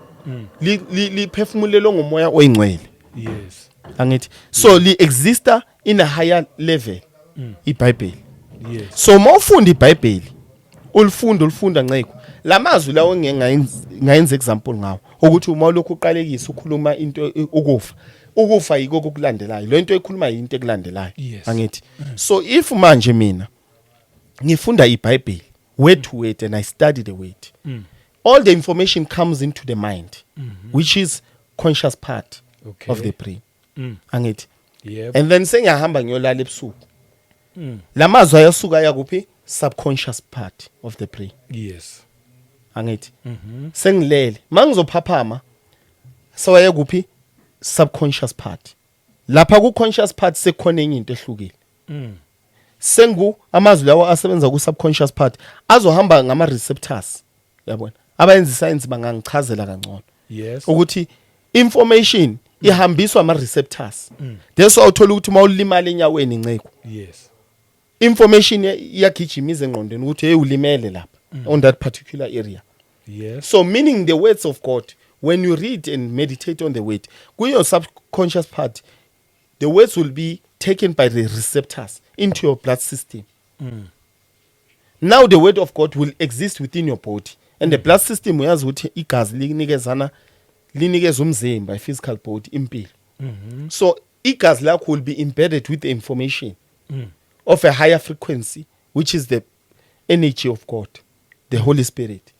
liphefumulelwe ngomoya oyingcwele. Yes. Angithi so li exista in a higher level iBhayibheli. Yes. So mawufunda iBhayibheli ulifunda Nceko lamazwi lawo ngayenza example ngawo ukuthi uma lokhu uqalekisa ukhuluma into ukufa yiko kokulandelayo lento ekhuluma into ekulandelayo. Yes. Angithi so if manje mina ngifunda iBhayibheli word to word and I study the word, all the information comes into the mind, which is conscious part of the brain. Angithi Yep. and then sengiyahamba ngiyolala ebusuku lamazwi ayasuka yakuphi subconscious part of the brain Yes. angithi sengilele mangizophaphama sawaye kuphi subconscious part lapha ku conscious part sekukhona enye into ehlukile sengu amazwi lawo asebenza ku subconscious part azohamba ngama receptors yabona abayenza science bangangichazela kangcono Yes. ukuthi information ihambiswa ama receptors that's why uthola ukuthi mawulimala enyaweni inceko Yes. information iyagijimiza engqondweni ukuthi hey ulimele lapha on that particular area. Yes. So meaning the words of God, when you read and meditate on the word, your subconscious part, the words will be taken by the receptors into your blood system. Now the word of God will exist within your body. And the blood system uyazi ukuthi igazi linikeza umzimba a physical body impilo. So igazi lakho will be embedded with the information of a higher frequency, which is the energy of God, the Holy Spirit.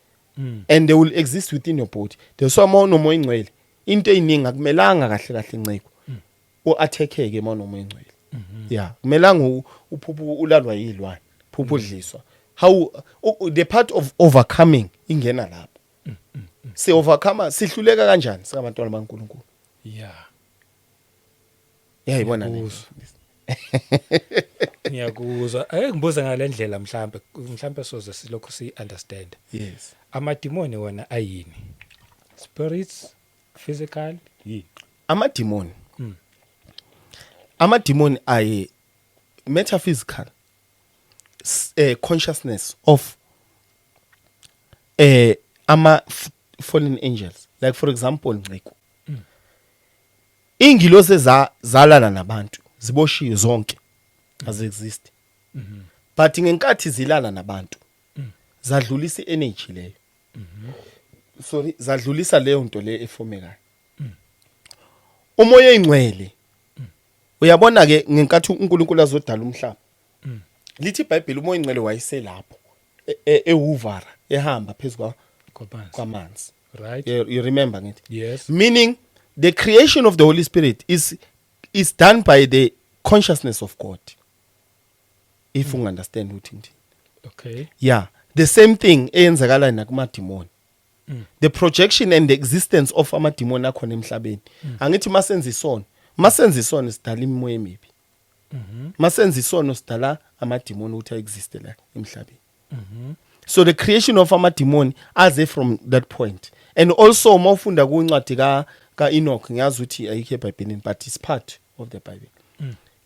And they will exist within your body. There's some more no more ingcwele. Into eyiningi akumelanga kahle kahle nceko. Attackeke uma nomoya ingcwele. Yeah, kumelanga uphuphu ulalwa yilwane, phuphu udliswa. How the part of overcoming ingena lapho. Si overcome sihluleka kanjani singabantwana baNkulunkulu? Yeah. Yayibona le. Ngiyakuzwa. Ngibuza ngalendlela mhlambe soze silokho si understand. Yes. Amadimoni wona ayini? Spirits, physical, yini? Amadimoni. Amadimoni aye metaphysical consciousness of fallen angels, like for example Nceko. Ingilosi zalala nabantu ziboshiwe zonke as exist. But ngenkathi zilala nabantu zadlulisa energy leyo. Sorry, zadlulisa leyo nto le efomekayo. Umoya engcwele uyabona ke ngenkathi uNkulunkulu azodala umhlaba. Lithi iBhayibheli umoya engcwele wayeselapho eHuvara ehamba phezulu kwamanzi. Right? You remember it? Yes. Meaning the creation of the Holy Spirit is done by the consciousness of God. If you understand what it is. Okay. Yeah, the same thing eyenzakala nakumadimoni. The projection and the existence of amadimoni akhona emhlabeni. Angithi masenza isono sidala imimoya emibi. Masenza isono sidala amadimoni ukuthi exist la emhlabeni. So the creation of amadimoni as from that point. And also mawufunda kuncwadi ka Enoch ngiyazi ukuthi ayikho eBhayibhelini but it's part of the Bible.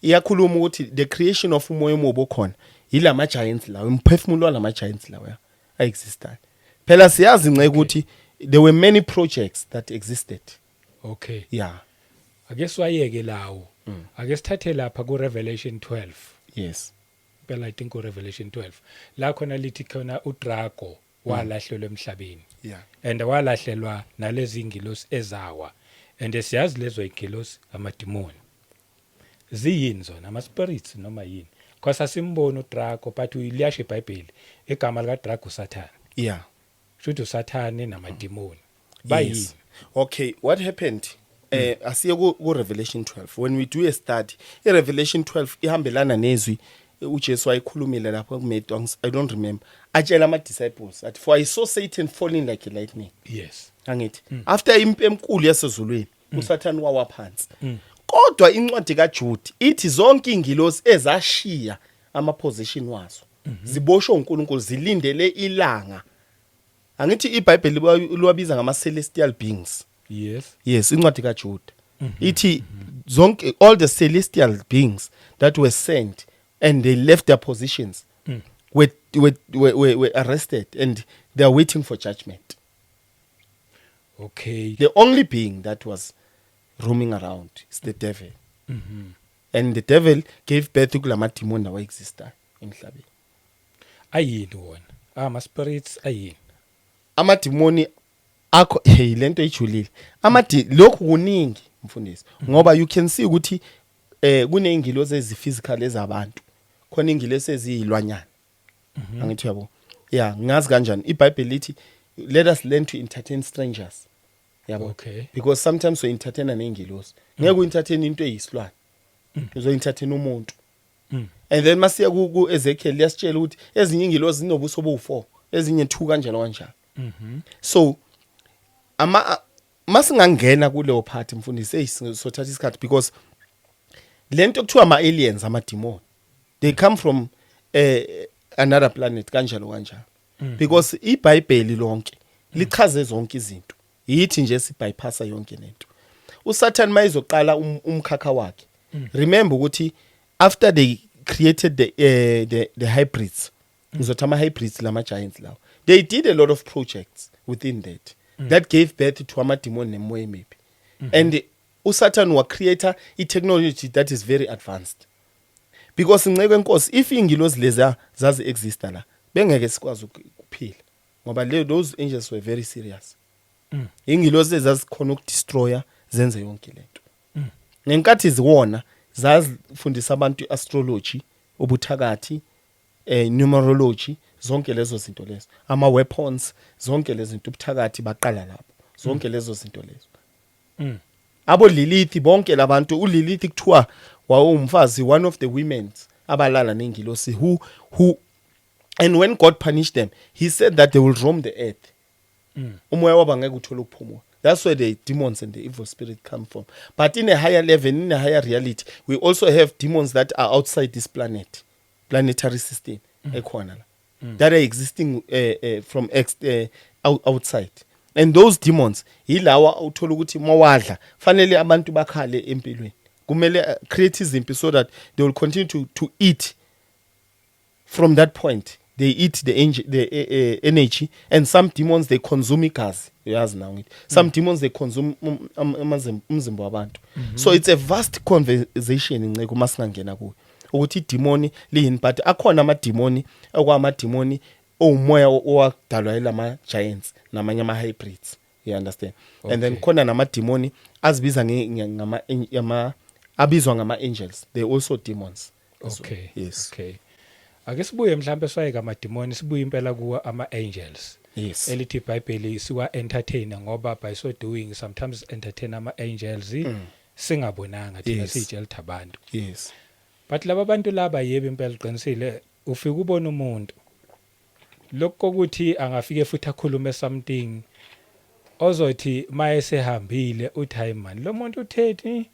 Iyakhuluma ukuthi the creation of umoya omubi khona yilama giants lawo umphefumulo walama giants lawo existed. Phela siyazi Nceke ukuthi there were many projects that existed. Okay. Yeah. Ake swayeke lawo. Ake sithathe lapha ku Revelation 12. Yes. Phela I think ku Revelation 12. La khona lithi khona uDrago walahlelwa emhlabeni. Yeah. And walahlelwa nalezi ingilosi ezawa. And siyazi lezo ingilosi amadimoni. Ziyini zona ama spirits noma yini? Because asimbona uDrago but uyiliyashe iBhayibheli. Igama lika Drago Satan. Yeah. Shouthi uSathane namadimoni. Bayini? Yes. Okay, what happened? Asiye ku Revelation 12. When we do a study, Revelation 12 ihambelana nezwi uJesu ayikhulumile lapho kuMetongs. I don't remember. Atshela ama disciples that for I saw Satan falling like a lightning. Yes. Angithi after impi emkhulu yasezulwini uSathane wawa phansi. Kodwa incwadi kaJude ithi zonke ingilosi ezashiya ama position wazo ziboshwe uNkulunkulu zilindele ilanga. Angithi iBhayibheli liwabiza ngama celestial beings. Yes. Yes, incwadi kaJude. Ithi zonke all the celestial beings that were sent and they left their positions were arrested and they are waiting for judgment. Okay. The only being that was roaming around is the devil. And the devil gave birth to kulamadimoni nawo exista emhlabeni. Ayini wona? Ama spirits ayini? Amadimoni akho hey lento ejulile. Lokhu kuningi mfundisi. Ngoba you can see ukuthi kuneingilosi eziphysical ezabantu. Khona ingilosi eziyilwanyana. Angithi yabo. Yeah, ngazi kanjani. iBhayibheli lithi let us learn to entertain strangers. Yabo. Okay. Because sometimes we entertain neingilosi. Ngeke uentertain into eyisilwane. uzoentertain umuntu. And then masiya ku Ezekiel yasitshela ukuthi ezinye ingilosi zinobuso obu4 ezinye 2 kanjalo kanjalo. So masingangena kuleyo part mfundisi sothatha isikhathi because lento ekuthiwa ama aliens ama demon they come from another planet kanjalo kanjalo. Because iBhayibheli lonke lichaze zonke izinto. Yithi nje sibypassa yonke lento. uSatan mayizoqala umkhakha wakhe. Remember ukuthi after they created the hybrids, ngizothi ama hybrids lama giants lawo, they did a lot of projects within that gave birth to ama demon nemoya maybe. And uSatan wa creator technology that is very advanced. Because inceke enkosi if ingilozi leza zazi exista la bengeke sikwazi ukuphila ngoba those angels were very serious. Ingilozi ezazikhona ukudestroya zenze yonke lento. Ngenkathi ziwona zazifundisa abantu astrology, ubuthakathi, numerology, zonke lezo zinto lezo. Ama weapons, zonke lezo zinto ubuthakathi baqala lapho. Zonke lezo zinto lezo. Abo Lilith bonke labantu uLilith kuthiwa wawumfazi one of the women abalala nengilosi who and when God punished them he said that they will roam the earth. Umoya waba ngeke uthola ukuphumula. That's where the demons and the evil spirit come from. But in a higher level, in a higher reality, we also have demons that are outside this planetary system, that are existing from outside. And those demons, ilawa uthola ukuthi mawadla, fanele abantu bakhale empilweni. Kumele create izimpi so that they will continue to eat from that point. They eat the energy, and some demons they consume gas. Some demons they consume umzimba wabantu. So it's a vast conversation in masingangena kuyo. Ukuthi demoni liyini, but akhona ama demoni okwama demoni omoya owadalwa elama giants namanye ama hybrids. You understand? Okay. And then khona nama demoni azibiza ngama abizwa ngama angels. They also demons. Okay. So, yes. Okay. Ake sibuye mhlambe swayeka ama demons sibuye impela kuwa ama angels. Yes. Elithi iBhayibheli siwa entertain ngoba by so doing sometimes entertain ama angels singabonanga thina sijela thabantu. Yes. But laba bantu laba yebo impela qinisile ufika ubona umuntu lokho ukuthi angafike futhi akhulume something ozothi maye sehambile uthi hayi man lo muntu uthethi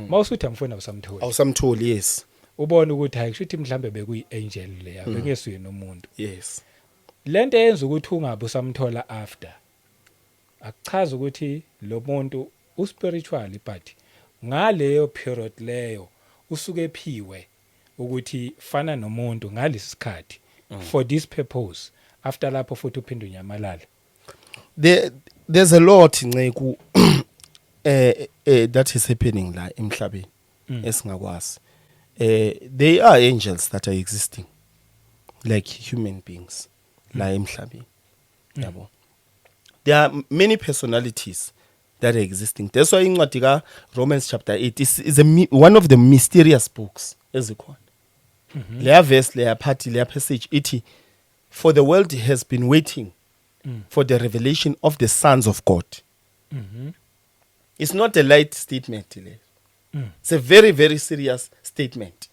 mawusuthi angifuna usamtholi. Awusamtholi, yes. Ubona ukuthi hayi kushuthi mhlambe bekuyi angel leya bengesuye nomuntu. Yes. Lento yenza ukuthi ungabe usamthola after akuchaza ukuthi lo muntu uspiritual but ngaleyo period leyo usuke ephiwe ukuthi fana nomuntu ngalesikhathi for this purpose after lapho futhi uphinde unyamalala. There's a lot nceku that is happening la emhlabeni esingakwazi. They are angels that are existing like human beings la emhlabeni. Yabo. There are many personalities that are existing. That's why incwadi ka Romans chapter 8 is one of the mysterious books ezikhona. Leya verse leya part leya passage ithi for the world has been waiting for the revelation of the sons of God. It's not a light statement. It's a very, very serious statement.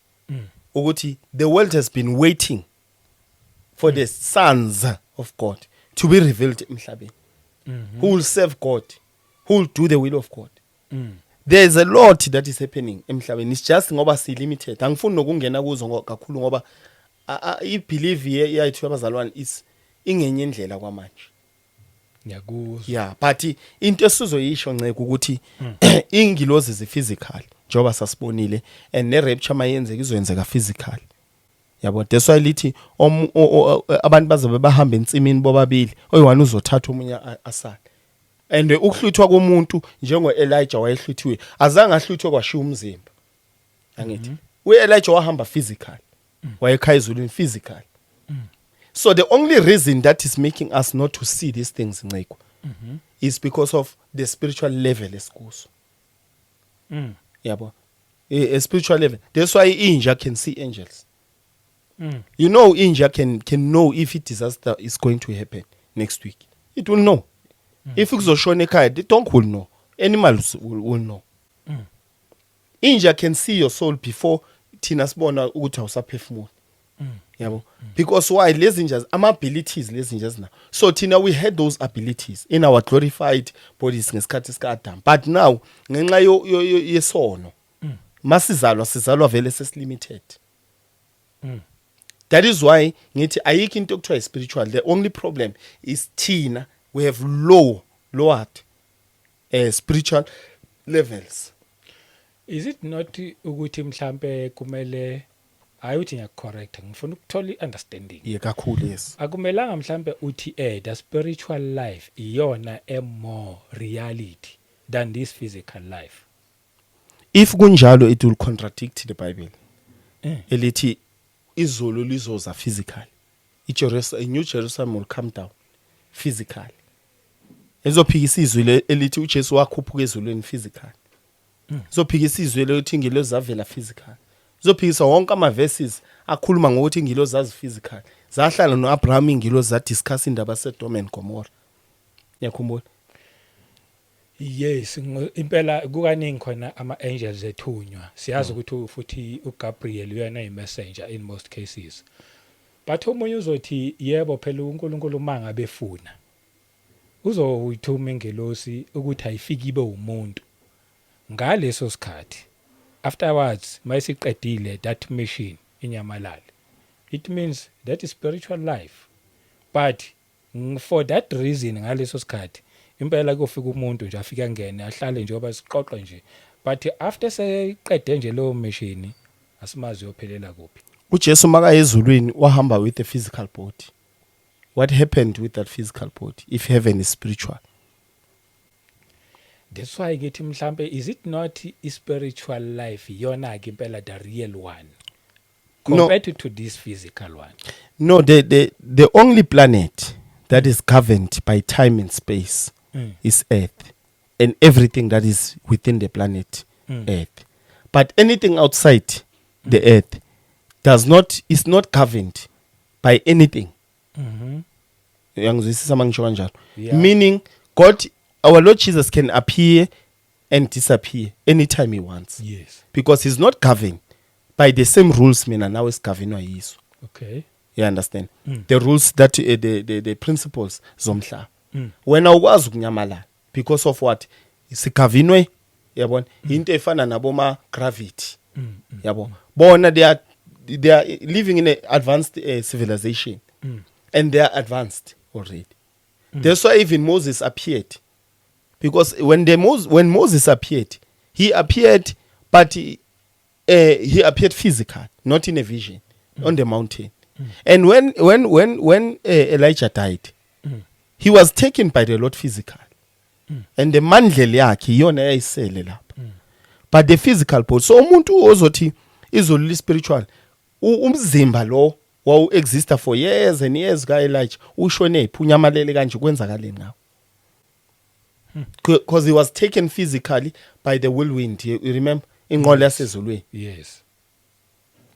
Ukuthi the world has been waiting for the sons of God to be revealed emhlabeni. Who will serve God, who will do the will of God. There is a lot that is happening emhlabeni. It's just ngoba si limited. Angifuni nokungena kuzo kakhulu ngoba I believe yethu abazalwane is ingenye indlela kwamanje. Ngiyakuzwa. Yeah, but into esizoyisho nceke ukuthi ingilozi ziphysical njoba sasibonile and ne rapture mayenzeka izoyenzeka physical. Yabo that's why lithi abantu bazobe bahamba entsimini bobabili oyiwani uzothatha umunye asala. And ukuhluthwa komuntu njengo Elijah wayehluthiwe azange ahluthwe kwashiya umzimba. Angithi Elijah wahamba physical. Wayekhaya ezulwini physical. So the only reason that is making us not to see these things nceko is because of the spiritual level esikuso. Yabo. A spiritual level. That's why inja can see angels. You know inja can know if a disaster is going to happen next week. It will know. If kuzoshona ekhaya the dog will know. Animals will know. inja can see your soul before thina sibona ukuthi awusaphefumula. Yabo, because why? Lezi injas ama abilities lezi injas now. So thina we had those abilities in our glorified bodies ngesikhathi sika Adam, but now ngenxa yesono masizalwa vele sesilimited. That is why ngithi ayikho into ekuthiwa spiritual. The only problem is thina we have lowered spiritual levels. Is it not ukuthi mhlambe kumele ayuthi ngiyacorrect ngifuna ukuthola iunderstanding. Kakhulu yes. Akumelanga mhlambe uthi the spiritual life iyona more reality than this physical life. If kunjalo it will contradict the Bible. Elithi izolo lizoza physically. New Jerusalem will come down physically. Ezophikisa izwi elithi uJesu wakhuphuka ezulwini physically. Zophikisa izwi elithi ingilozi zavela physically. Zophikisa wonke ama verses akhuluma ngokuthi ingilozi zazi physically. Zahlala noAbraham ingilozi za discuss indaba seSodom and Gomorrah. Yakhumbula? Yes, impela kukaningi khona ama angels ethunywa. Siyazi ukuthi futhi uGabriel uyena imessenger in most cases. But omunye uzothi yebo phela uNkulunkulu manga befuna. Uzoyithuma ingelosi ukuthi ayifiki ibe umuntu. Ngaleso sikhathi afterwards mayisiqedile that mission inyamalala. It means that is spiritual life. But for that reason ngaleso sikhathi impela kufika umuntu nje afika ngene ahlale njengoba siqoqwe nje. But after seqede nje lo mission asimazi yophelela kuphi. uJesu maka ezulwini wahamba with a physical body. What happened with that physical body if heaven is spiritual? That's why ngithi mhlambe is it not a spiritual life yona ke impela the real one compared to this physical one? No, the only planet that is governed by time and space is Earth, and everything that is within the planet Earth. But anything outside the Earth is not governed by anything. Meaning God, our Lord Jesus can appear and disappear anytime he wants. Yes. Because he's not governed by the same rules mina now is governed yiso. Okay. You understand? The rules that the principles zomhlaba. Wena ukwazi ukunyamalala because of what? Isigavinwe yabona into efana nabo ma gravity. Yabo. Bona they are living in an advanced civilization. And they are advanced already. That's why even Moses appeared. Because when Moses appeared, he appeared, but he appeared physical, not in a vision, on the mountain. And when Elijah died, he was taken by the Lord physical. And the mandleli yakhe yona yayisele lapha. But the physical body, so umuntu ozothi izolo spiritual, umzimba lo wow exista for years and years ka Elijah ushone phi unyamalele kanje kwenzakaleni ngawo. Because he was taken physically by the whirlwind. You remember? Inqola yasezulwini. Yes.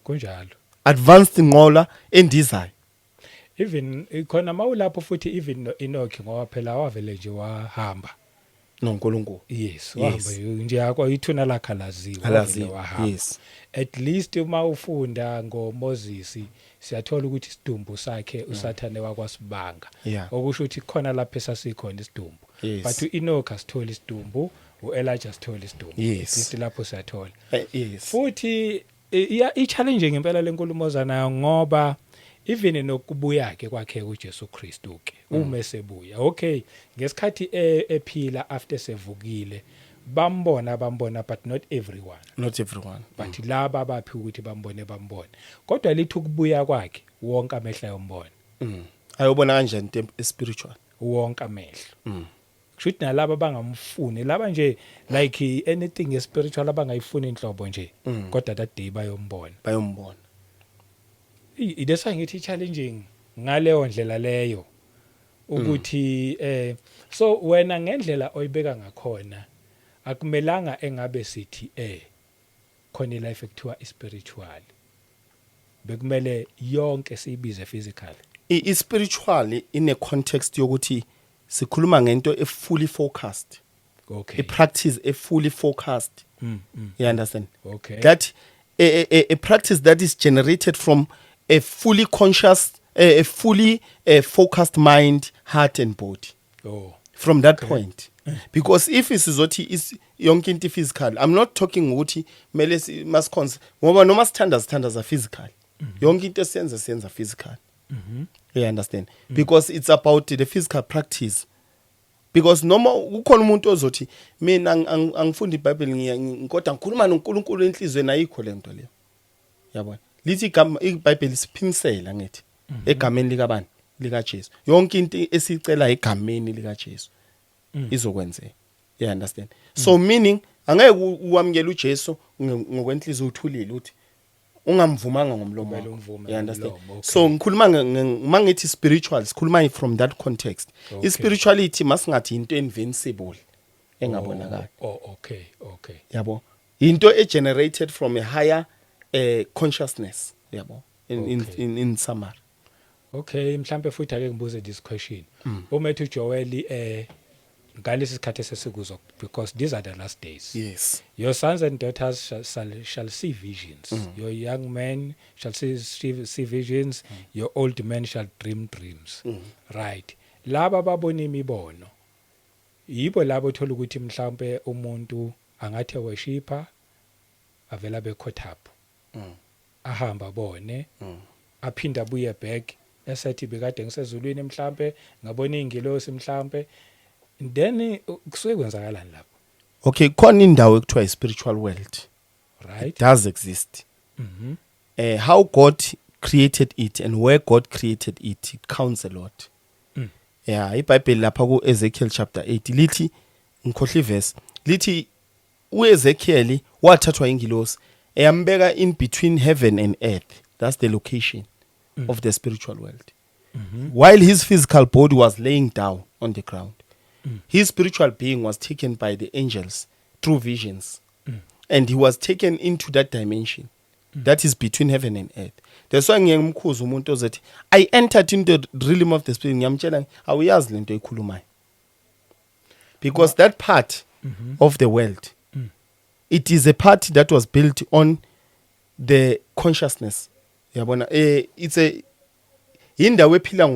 Kunjalo. Advanced inqola endizayo. Even khona mawulapho futhi even Enoch ngoba phela wavele nje wahamba. NoNkulunkulu. Yes, wahamba nje yakho ithuna lakha laziwa wahamba. Yes. At least uma ufunda ngoMoses siyathola ukuthi isidumbu sakhe uSathane wakwasibanga. Okusho ukuthi khona lapha esasikhona isidumbu. But uEnoch asithola isidumbu, uElijah asithola isidumbu. Yes. Lapho siyathola. Yes. Futhi i-challenge ngempela lenkulumo zanayo ngoba even nokubuya ke kwakhe uJesu Kristu ke umesebuya. Okay, ngesikhathi ephila after sevukile bambona but not everyone. Not everyone. But laba abaphi ukuthi bambone. Kodwa lithi ukubuya kwakhe wonke amehla yombona. Ayobona kanjani spiritual? Wonke amehla. Kushuthi nalabo bangamfuni laba nje like anything spiritual abangayifuni inhlobo nje kodwa that day bayombona. That's why ngithi challenging ngaleyo ndlela leyo ukuthi so wena ngendlela oyibeka ngakhona akumelanga engabe sithi khona life ekuthiwa spiritual bekumele yonke siyibize physical. I-spiritual in a context yokuthi sikhuluma ngento fully focused Okay. practice a fully focused. You understand? Okay. That a practice that is generated from a fully conscious, a fully focused mind, heart, and body. Oh. From that point, because if isizothi is yonke into physical, I'm not talking ukuthi mele must cons ngoba noma sithanda za physical, yonke into senza physical. You understand? Because it's about the physical practice. Because noma ukhona umuntu ozothi mina angifundi iBhayibheli kodwa ngikhuluma noNkulunkulu enhlizweni ayikho lento leyo. Yabona? Lithi iBhayibheli siphimisela ngithi egameni likaBani lika Jesu. Yonke into esicela egameni lika Jesu izokwenzeka. You understand? So meaning angeke uamukele uJesu ngokwenhliziyo uthulile uthi ungamvumanga ngomlomo wakho. You understand? So ngikhuluma mangithi spiritual sikhuluma from that context. Spirituality masingathi into invincible engabonakala. Okay. Yabo? Into generated from a higher consciousness. Yabo? In summary. Okay, mhlambe futhi ake ngibuze this question. Umethu Joel ngalesi sikhathi sesikuzo, because these are the last days. Yes. Your sons and daughters shall see visions. Your young men shall see visions. Your old men shall dream dreams. Right. Laba babona imibono. Yibo labo thola ukuthi mhlambe umuntu angathi worshiper avela be caught up. Ahamba bone. Aphinda buye back esethi bekade ngisezulwini mhlambe ngabona ingilosi mhlambe. Then kusuke kwenzakalani lapho? Okay, khona indawo ekuthiwa spiritual world. Right. It does exist. How God created it and where God created it counts a lot. Yeah, iBhayibheli lapha ku Ezekiel chapter 8 lithi ngikhohle verse lithi uEzekiel wathathwa ingilosi eyambeka in between heaven and earth. That's the location of the spiritual world. While his physical body was laying down on the ground, his spiritual being was taken by the angels through visions. And he was taken into that dimension that is between heaven and earth. That's why ngiyamkhuza umuntu ozathi I entered into the realm of the spirit. Ngiyamtshela awuyazi lento ekhulumayo. Because that part of the world, it is a part that was built on the consciousness. Yabona it's a indawo ephila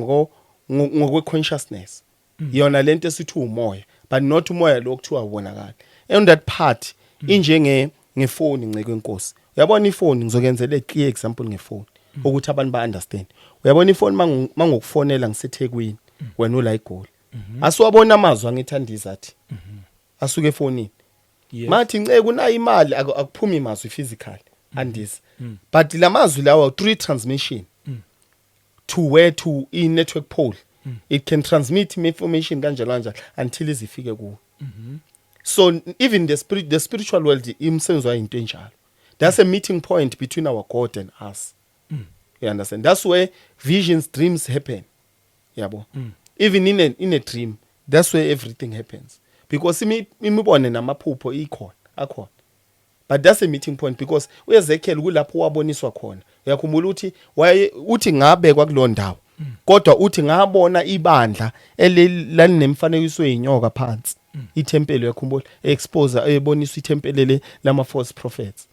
ngokwe consciousness. Yona lento esithi umoya, but not umoya lo kuthiwa ubonakala. And that part injenge ngefoni nceke enkosi. Uyabona ifoni ngizokenzela clear example ngefoni ukuthi abantu ba understand. Uyabona ifoni mangokufonela ngiseThekwini wena ula eGoli. Asiwabona amazwi angithandiza athi. Asuke efonini. Mathi nceke unayo imali akuphumi imazwi physical andisa. But lamazwi lawa through transmission to where to in network pole. It can transmit information kanjalo until izifike kuwo. So even the spiritual world imsenzo into enjalo. That's a meeting point between our God and us. You understand? That's where visions, dreams happen. Yabo. Even in a dream, that's where everything happens. Because imibone namaphupho ikhona, akhona. But that's a meeting point because uEzekiel kulapho waboniswa khona. Uyakhumbula uthi uthi ngabe kwakulo ndawo. Kodwa uthi ngabona ibandla elinemfanekiso yinyoka phansi. Itempele yakhumbula expose eboniswa itempele le lama false prophets.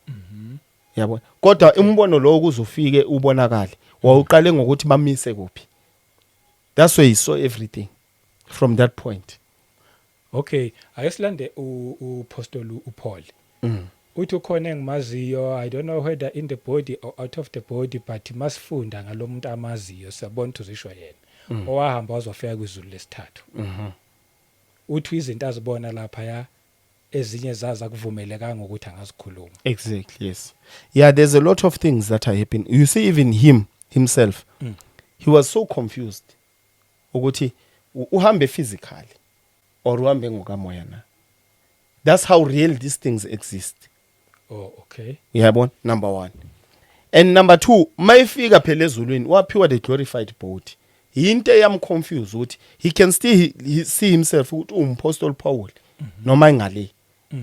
Yabona. Kodwa umbono lo kuzofike ubonakala. Wawuqale ngokuthi bamise kuphi. That's why he saw everything from that point. Okay, ayesilande uApostle uPaul. Uthi ukhona engimaziyo, I don't know whether in the body or out of the body, but masifunda ngalomuntu amaziyo sabona uzisho yena. Owahamba wazofika kwizulu lesithathu. Uthi izinto azibona lapha ya ezinye zaza kuvumeleka ngokuthi angazikhuluma. Exactly, yes. Yeah, there's a lot of things that are happening. You see even himself. He was so confused. Ukuthi uhambe physically or uhambe ngokamoya na. That's how real these things exist. Oh, okay. Yabona, number 1. And number 2, mayifika phela ezulwini waphiwa the glorified body. Into eyamconfuse ukuthi he can still see himself ukuthi uMapostle Paul noma ingale.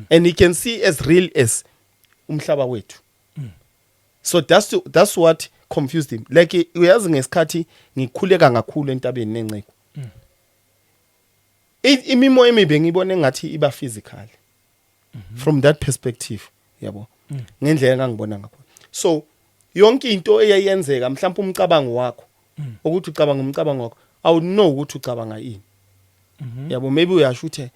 And he can see as real as umhlaba wethu. So that's what confused him. Like uyazi ngesikhathi ngikhuleka kakhulu entabeni nenceko. imimoya emibi ngibone ngathi iba physical from that perspective yabo ngendlela engangibona ngakho so yonke into eyayenzeka mhlawumbe umcabango wakho ukuthi ucabanga umcabango wakho I would know ukuthi ucabanga yini yabo maybe uyasho uthi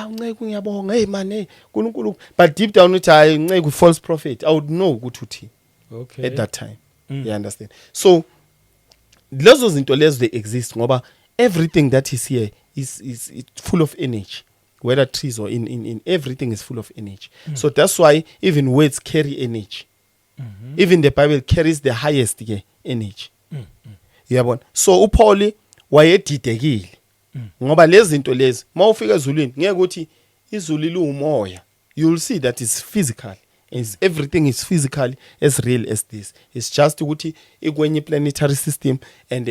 unceke ngiyabonga hey man hey uNkulunkulu but deep down uthi hayi unceke false prophet I would know ukuthi uthi Okay. at that time you understand so lezo zinto lezo they exist ngoba everything that is here is full of energy whether trees or in everything is full of energy so that's why even words carry energy even the Bible carries the highest energy yabona so uPaul wayedidekile ngoba lezi zinto lezi mawufika ezulwini ngeke ukuthi izulu liwumoya you'll see that it's physical is everything is physically as real as this it's just ukuthi ikwenye planetary system and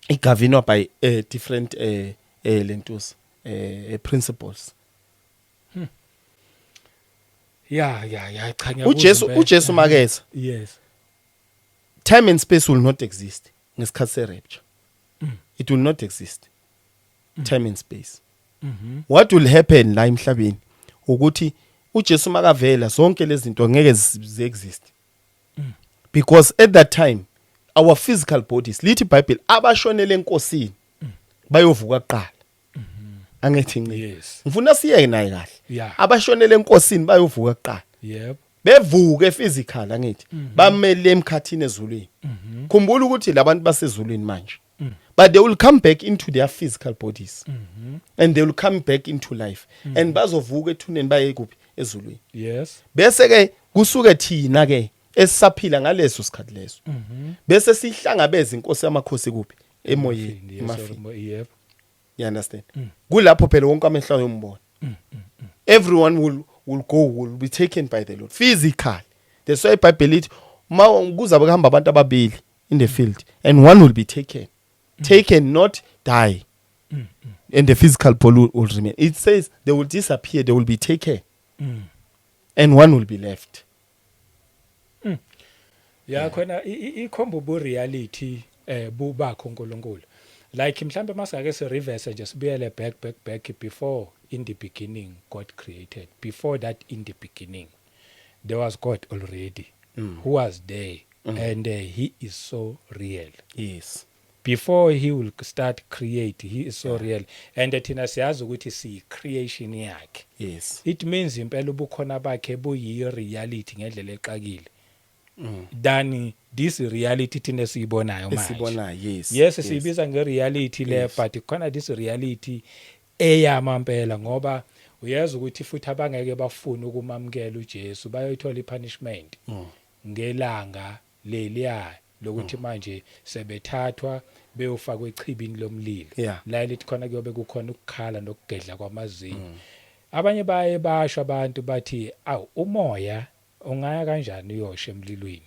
igoverned by different lentos principles Yeah cha uJesu makeza yes time and space will not exist ngesikhathi se rapture it will not exist time and space what will happen la emhlabeni ukuthi uJesu makavela zonke lezi zinto ngeke ziexist because at that time our physical bodies lithi Bible abashonele enkosini bayovuka kuqala angithi yes ngifuna siye naye kahle Yeah. abashonele enkosini bayovuka kuqala yep bevuke physical angithi bamele emkhathini ezulwini khumbula ukuthi labantu basezulwini manje but they will come back into their physical bodies and they will come back into life and bazovuka ethuneni baye kuphi ezulwini yes bese ke kusuke thina ke esisaphila ngaleso sikhathi leso bese sihlangabeza inkosi yamakhosi kuphi emoyeni emafini yep you understand kulapho phela wonke amehlo ayombona everyone will be taken by the Lord physically that's why iBhayibheli lithi kuzabe kuhamba abantu ababili in the field and one will be taken not die and the physical body will remain it says they will disappear they will be taken and one will be left ya khona ikhomba ubu reality bubakho uNkulunkulu like mhlambe masake se reverse nje sibuyele back before in the beginning God created before that in the beginning there was God already who was there and he is so real yes before he will start create he is so real and thina siyazi ukuthi si creation yakhe yes it means impela ubukhona bakhe buyi reality ngendlela exakile than this reality thina siyibonayo manje esibona yes sibiza ngereality le but khona this reality eyamampela ngoba uyazi ukuthi futhi abangeke bafuna ukumamkela uJesu bayoyithola ipunishment ngelanga leliya lokuthi manje sebethathwa beyofakwa echibini lomlilo la lithi khona kuyobe kukhona ukukhala nokugedla kwamazinyo abanye baye basho abantu bathi awu umoya ungaya kanjani uyosha emlilweni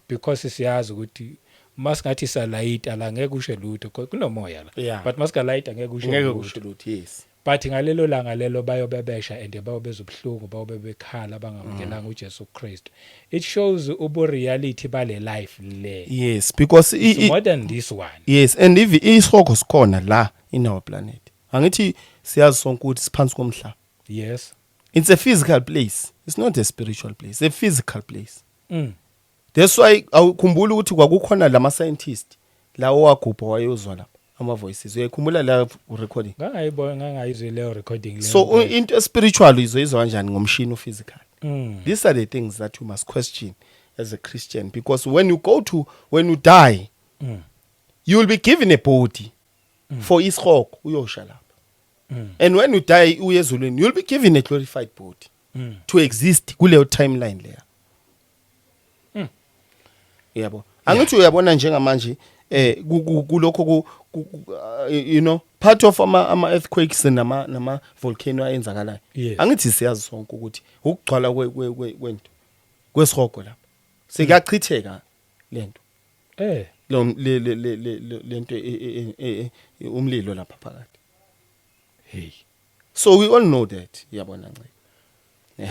because siyazi ukuthi masingathi salayita la ngeke ushe lutho kunomoya la but masikalayita ngeke ushe lutho yes but ngalelo langa lelo bayobebesha and bayobezubhlungu bayobebekhala bangamkelanga uJesu Christ it shows ubu reality bale life le yes because it's more than this one yes and if isihoko sikhona la in our planet angithi siyazi sonke ukuthi siphansi komhlaba yes it's a physical place it's not a spiritual place it's a physical place that's why awukhumbula ukuthi kwakukhona lama scientist lawo wagubha wayozwa lapha ama voices uyakhumbula la recording ngangayizwe le recording so into spiritual izoyizwa kanjani ngomshini physical these are the things that you must question as a Christian because when you die you will be given a body for ishoko uyosha lapha and when you die uyezulwini you'll be given a glorified body to exist kuleyo timeline leya yabo angithi uyabona njengamanje kulokho you know part of ama earthquakes nama volcano ayenzakalayo angithi siyazi sonke ukuthi ukugcwala kwento kwesihoko lapha sekuyachitheka lento lento umlilo lapha phakathi hey so we all know that yabona ncane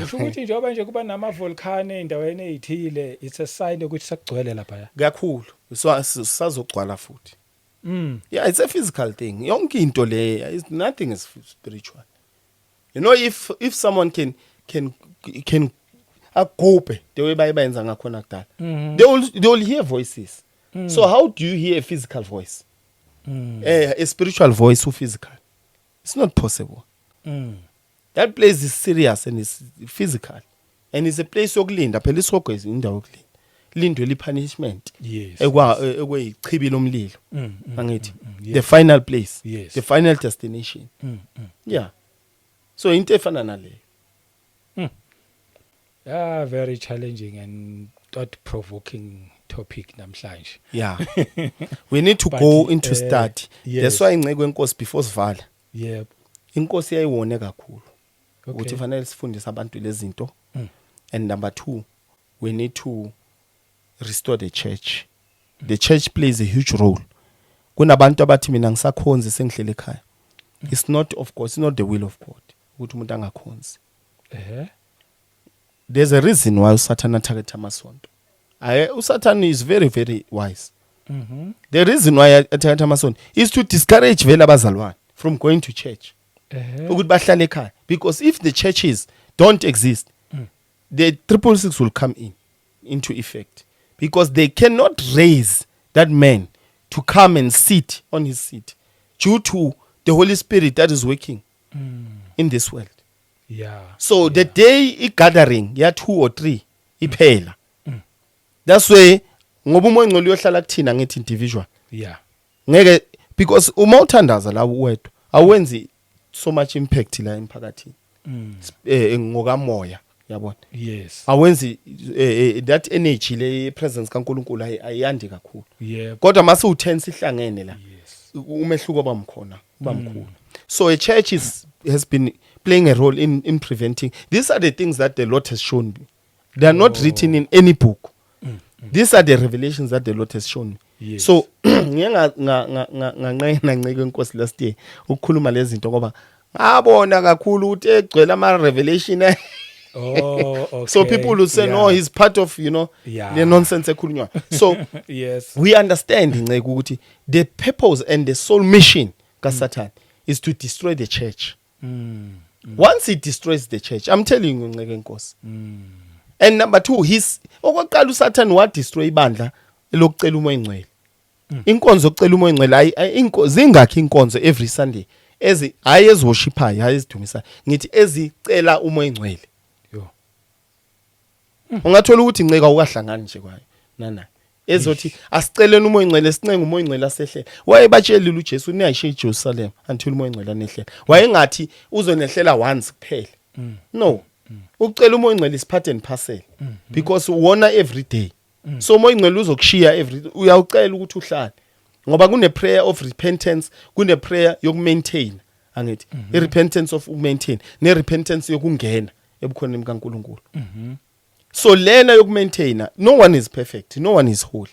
Usho ukuthi njengoba nje kuba nama volcano endaweni ezithile it's a sign ukuthi sakugcwele lapha kakhulu so sazogcwala futhi Yeah, it's a physical thing. Yonke into le is nothing is spiritual. You know, if someone can agope the way bayenza ngakhona kudala, they will hear voices. So how do you hear a physical voice? A spiritual voice or physical? It's not possible. That place is serious and it's physical, and it's a place yokulinda. Phela isoko is indawo yokulinda. Lindo li punishment. Yes. Ekweyichibila umlilo. Angithi the final place. Yes. The final destination. Yeah. So into efana nale. Yeah, very challenging and thought-provoking topic namhlanje. Yeah. We need to But, go into study. yes. That's why inceke inkosi before sivala. Yep. Inkosi yayiwone kakhulu. Ukuthi Okay. fanele sifundise abantu lezinto. And number 2, we need to restore the church. The church plays a huge role. Kunabantu abathi mina ngisakhonza sengihlele ekhaya. It's not, of course, it's not the will of God. Ukuthi umuntu angakhonzi. There's a reason why uSatan attacked amasonto. uSatan is very, very wise. The reason why attacked amasonto is to discourage vele abazalwane from going to church. Ukuthi bahlale ekhaya. Because if the churches don't exist, the 666 will come into effect. Because they cannot raise that man to come and sit on his seat due to the Holy Spirit that is working in this world. Yeah. So the day I gathering, ya 2 or 3, iphela. That's why ngoba umoya ngcolo uyohlala kuthina ngithi individual. Yeah. Ngeke because uma uthandaza la uwedwa awenzi so much impact la emphakathini. Ngokamoya, yabona. Yes. Awenzi that energy le presence kaNkulunkulu ayandi kakhulu. Yep. Kodwa mase u10 sihlangene la. Yes. Umehluko bamkhona, bamkhulu. So a church has been playing a role in preventing. These are the things that the Lord has shown me. They are not written in any book. These are the revelations that the Lord has shown me. Yes. So nganqena nceke inkosi last year ukukhuluma lezi zinto ngoba ngabona kakhulu ukuthi egcwele ama revelation. Oh, okay. So people will say no, he's part of, Yeah. the nonsense ekhulunywa. So Yes. we understand nceke ukuthi the purpose and the sole mission ka Satan is to destroy the church. Once he destroys the church, I'm telling you nceke inkosi. And number 2, okokuqala uSatan wa destroy ibandla lokucela umoya engcwele. Inkonzo yokucela umoya engcwele zingakho inkonzo every Sunday hayi eziworshiphayo, hayi ezidumisayo, ngithi ezicela umoya engcwele. Yo. Ungathola ukuthi nceka ukahlangani nje kwayo nana ezothi asiceleni umoya engcwele, sincenga umoya engcwele asehlela. Wayebatshelile uJesu niyayishiya eJerusalem until umoya engcwele anehlela. Wayengathi uzonehlela once kuphela. No. Ucela umoya engcwele is part and parcel because wona every day. So umoya engcwele uzokushiya every day. Uyawucela ukuthi uhlale. Ngoba kune prayer of repentance, kune prayer yokumaintain, angithi. I-repentance of maintain, ne-repentance yokungena ebukhoneni bikaNkulunkulu. So lena yokumaintain, no one is perfect, no one is holy.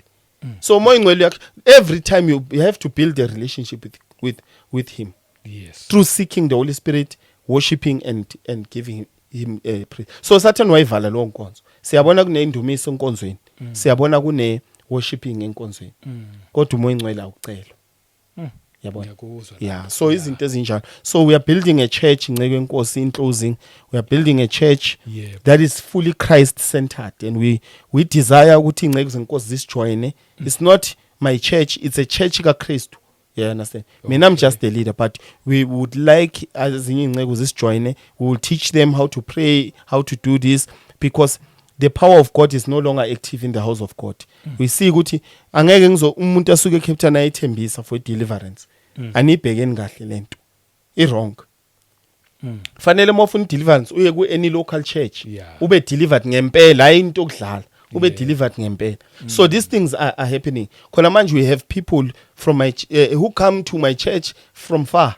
So umoya engcwele every time you have to build a relationship with him. Yes. Through seeking the Holy Spirit, worshiping and giving him praise. So Satan wayivala lo nkonzo. Siyabona kunendumiso enkonzweni. Siyabona kune worshiping enkonzweni. Kodwa umoya engcwele awucela. Yabona. Ngiyakuzwa. Yeah, so izinto ezinjalo. So we are building a church nceke inkosi in closing. We are building a church that is fully Christ centered, and we desire ukuthi nceke zenkosi zisijoine. It's not my church, it's a church ka Christ. Yeah, understand. Okay. I'm just the leader, but we would like as this join. We will teach them how to pray, how to do this, because the power of God is no longer active in the house of God. We see ukuthi angeke ngizo umuntu asuke eCape Town ayithembisa for deliverance. Anibhekeni kahle lento. Wrong. Fanele mofuna deliverance uye ku any local church. Yeah. Ube delivered ngempela hayi into okudlala. Ube delivered ngempela. So these things are happening. Khona manje we have people from my who come to my church from far.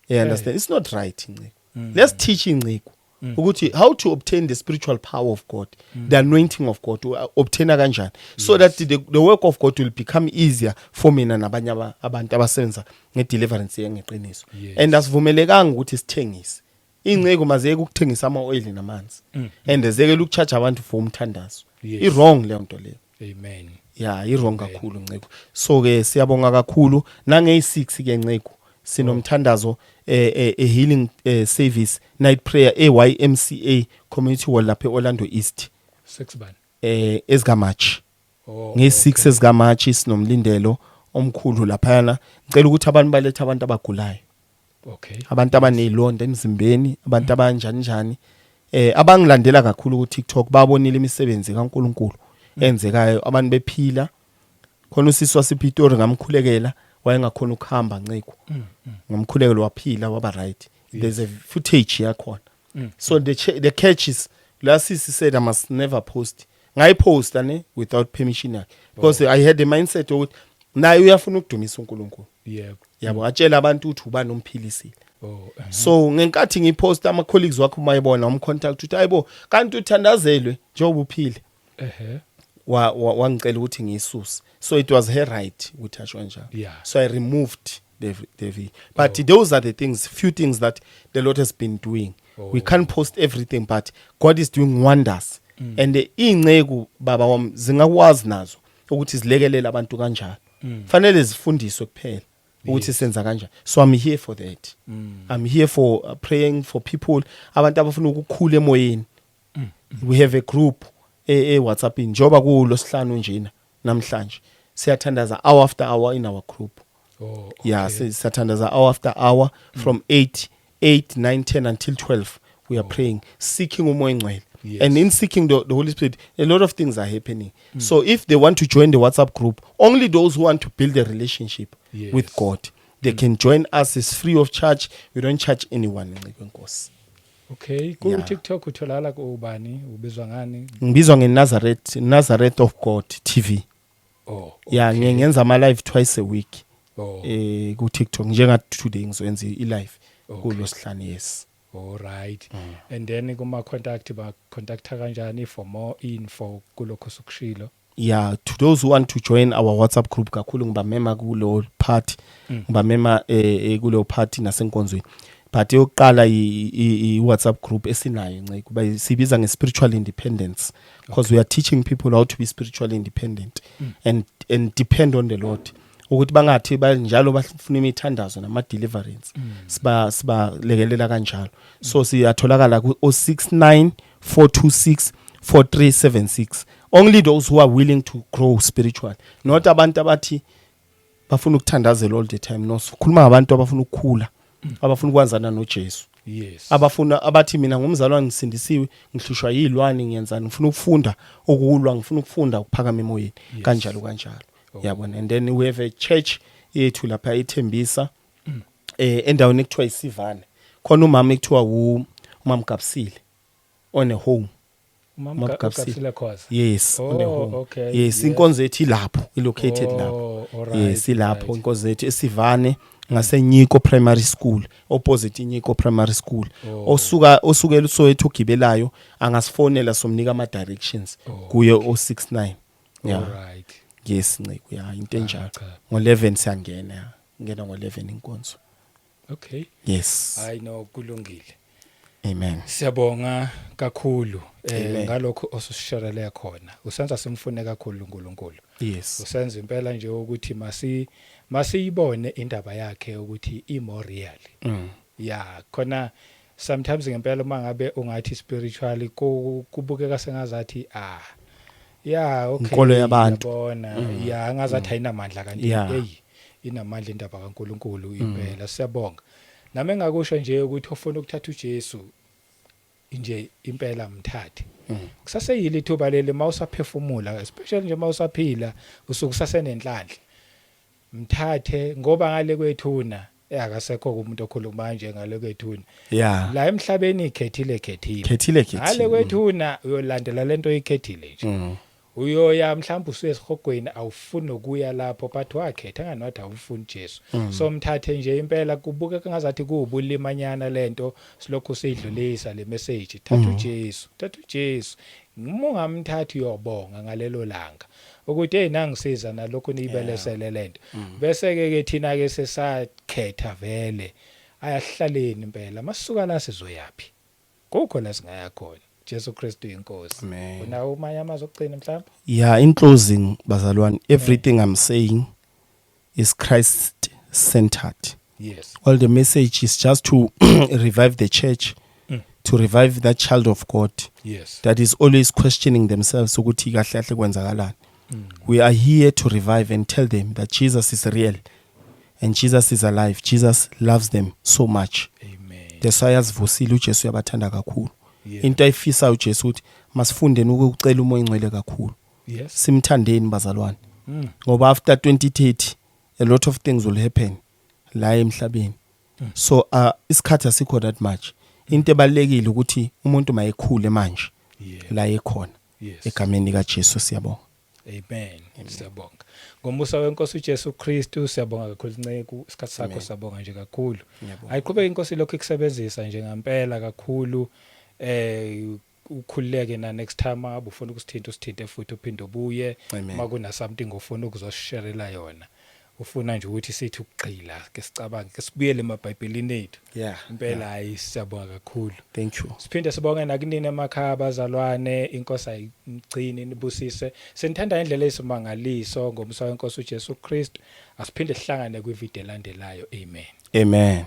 Yeah, understand. It's not right. Let's teach nceke ukuthi how to obtain the spiritual power of God, the anointing of God, obtain kanjani, so that the work of God will become easier for mina nabanye abantu abasenza ngedeliverance yengeqiniso. And asivumelekanga ukuthi sithengise. Inceke mazeke ukuthengisa ama oil namanzi. And ezekela ukucharge abantu for umthandazo. I wrong leyo nto leyo. Amen. yeah irong kakhulu Nceko. So ke siyabonga kakhulu nange6 ke Nceko sinomthandazo a healing service night prayer AYMCA community hall lapha eOrlando East 6 bani ezikaMarch oh nge6 ezikaMarch sinomlindelo omkhulu laphana. Ngicela ukuthi abantu balethe abantu abagulayo, okay, abantu abanezilonda emzimbeni, abantu abanjani njani abangilandela kakhulu ku TikTok babonile imisebenzi kaNkuluNkulu enzekayo, abantu bephila. Khona usisi wasePitori ngamkhulekela wayengakhona ukuhamba Nceko, ngamkhulekela waphila waba right. There's a footage yakhona. So the catch is last sisi said I must never post. Ngai posta ne without permission yakhe because I had the mindset ukuthi naye uyafuna ukudumisa uNkulunkulu. yebo Yabo atshela abantu ukuthi ubani umphilisile. oh So ngenkathi ngiposta ama colleagues wakho mayibona umcontact uthi hayibo kanti uthandazelwe njengoba uphile wangicela ukuthi ngiyisuse. So it was her right ukuthi asho njalo. Yeah. So I removed the V. But those are the things, few things that the Lord has been doing. We can't post everything, but God is doing wonders. And Nceko baba wami zingakwazi nazo ukuthi zilekelela abantu kanjalo. Fanele zifundiswe kuphela ukuthi senza kanjani. So I'm here for that. I'm here for praying for people abantu abafuna ukukhula emoyeni. We have a group WhatsApp njoba kulosihlanu njena namhlanje siyathandaza hour after hour in our group. oh Yeah, siyathandaza hour after hour from 8, 9, 10 until 12 we are praying, seeking umoya ngcwele. Yes. And in seeking the Holy Spirit a lot of things are happening. So if they want to join the WhatsApp group, only those who want to build a relationship with God, they can join us. It's free of charge. We don't charge anyone. okay ku TikTok utholala kubani ubizwa ngani? Ngibizwa Nazareth of God TV. Oh Yeah, ngiyenza ama live twice a week. oh Ku TikTok njenga today ngizoyenza i live kulosihlanu. Yes. all right. And then kuma contact ba contacta kanjani for more info kulokho sokushilo? Yeah, to those who want to join our WhatsApp group kakhulu ngibamema kulo party, ngibamema kulo party nasenkonzweni. But yokuqala I WhatsApp group esinayo Nceko kuba sibiza nge-spiritual independence, because we are teaching people how to be spiritually independent and depend on the Lord. Ukuthi bangathi banjalo bafuna imithandazo nama deliverance siba lekelela kanjalo. So siyatholakala ku 069 426 4376. Only those who are willing to grow spiritually, not abantu abathi bafuna ukuthandazela all the time. No, sikhuluma ngabantu abafuna ukukhula, abafuna ukwazana noJesu. Yes. Abafuna abathi mina ngumzalwane ngisindisiwe, ngihlushwa yilwani ngiyenzani, ngifuna ukufunda okulwa, ngifuna ukufunda ukuphakama emoyeni kanjalo. Yabona. And then we have a church yethu lapha eThembisa endaweni ekuthiwa iSivane. Khona umama ekuthiwa uMam Gabsile on a home. Umama Gabsile cause. Yes, on a home. Okay. Yes, inkonzo yethu ilapho, located lapho. Yes, ilapho inkonzo yethu eSivane ngaseNyiko Primary School, opposite iNyiko Primary School. Osukela uSoweto ugibelayo angasifonela somnika ama directions kuye 069. Yeah. All right. Yes Nceko, yeah, into enjalo. Ngo11 siyangena, ngena ngo11 inkonzo. Okay. Yes. I know kulungile. Amen. Siyabonga kakhulu ngalokho osusisharele khona. Usenza simfune kakhulu uNkulunkulu. Yes. Usenza impela nje ukuthi masiyibone indaba yakhe ukuthi imore real. Yeah, khona sometimes ngempela mangabe ungathi spiritually kubukeka sengazathi yeah, okay. Inkolo yabantu. Yabona. Yeah, ngazathi ayinamandla kanti hey inamandla indaba kaNkulunkulu impela. Siyabonga. Nami engakusho nje ukuthi ofuna ukuthatha uJesu nje impela mthathe. Kusaseyile ithuba leli mawusaphefumula, especially nje mawusaphila usukusasenenhlanhla. Mthathe ngoba ngale kwethuna akasekho umuntu okhuluma nje ngale kwethuna. Yeah. La emhlabeni ikhethile. Ngale kwethuna uyolandela lento ikhethile nje. Uyoya mhlawumbe usesihogweni awufuni ukuya lapho but wakhetha nganathi awufuni Jesu. So mthathe nje impela kubukeka ngazathi kuubulimanyana lento silokho sidlulisa le message thatha uJesu. Ngimungamthathi uyobonga ngalelo langa ukuthi hey nangisiza nalokho niyibelesele lento. Bese ke thina ke sesakhetha vele ayahlaleni impela masuka la sizoyapi. Kokho la singaya khona. Jesu Kristu inkosi. Amen. Unawo umanye amazwi okugcina mhlawumbe? Yeah, in closing, bazalwane, everything I'm saying is Christ-centered. Yes. All the message is just to revive the church, to revive that child of God Yes. that is always questioning themselves. ukuthi kahle kahle kwenzakalani. We are here to revive and tell them that Jesus is real and Jesus is alive. Jesus loves them so much. Amen. That's why asivusile uJesu uyabathanda kakhulu. Yeah. Into ayifisa uJesu uthi masifundeni ukucela umoya ingcwele kakhulu. Yes. Simthandeni bazalwane. Ngoba after 2030 a lot of things will happen la emhlabeni. So isikhathi asikho that much. Into ebalekile ukuthi umuntu mayekhule manje Yeah. la ekhona. Yes. Egameni kaJesu siyabonga. Amen. Siyabonga. Ngomusa wenkosi uJesu Kristu siyabonga kakhulu Nceko isikhathi sakho sabonga nje kakhulu. Ayiqhubeke inkosi lokho ikusebenzisa nje ngempela kakhulu ukhuleke na next time abu ufuna usithinte futhi uphinde ubuye makuna something ofuna ukuzosharela yona. Ufuna nje ukuthi sithi ukugqila ke sicabange ke sibuyele emabhayibhelini ethu. Yeah. Impela hayi siyabonga kakhulu. Thank you. Siphinde sibonge nakunini emakhaya abazalwane inkosi ayigcine nibusise. Senithanda indlela esimangaliso ngomsa wenkosi uJesu Kristu. Asiphinde sihlangane kwivideo elandelayo. Amen. Amen.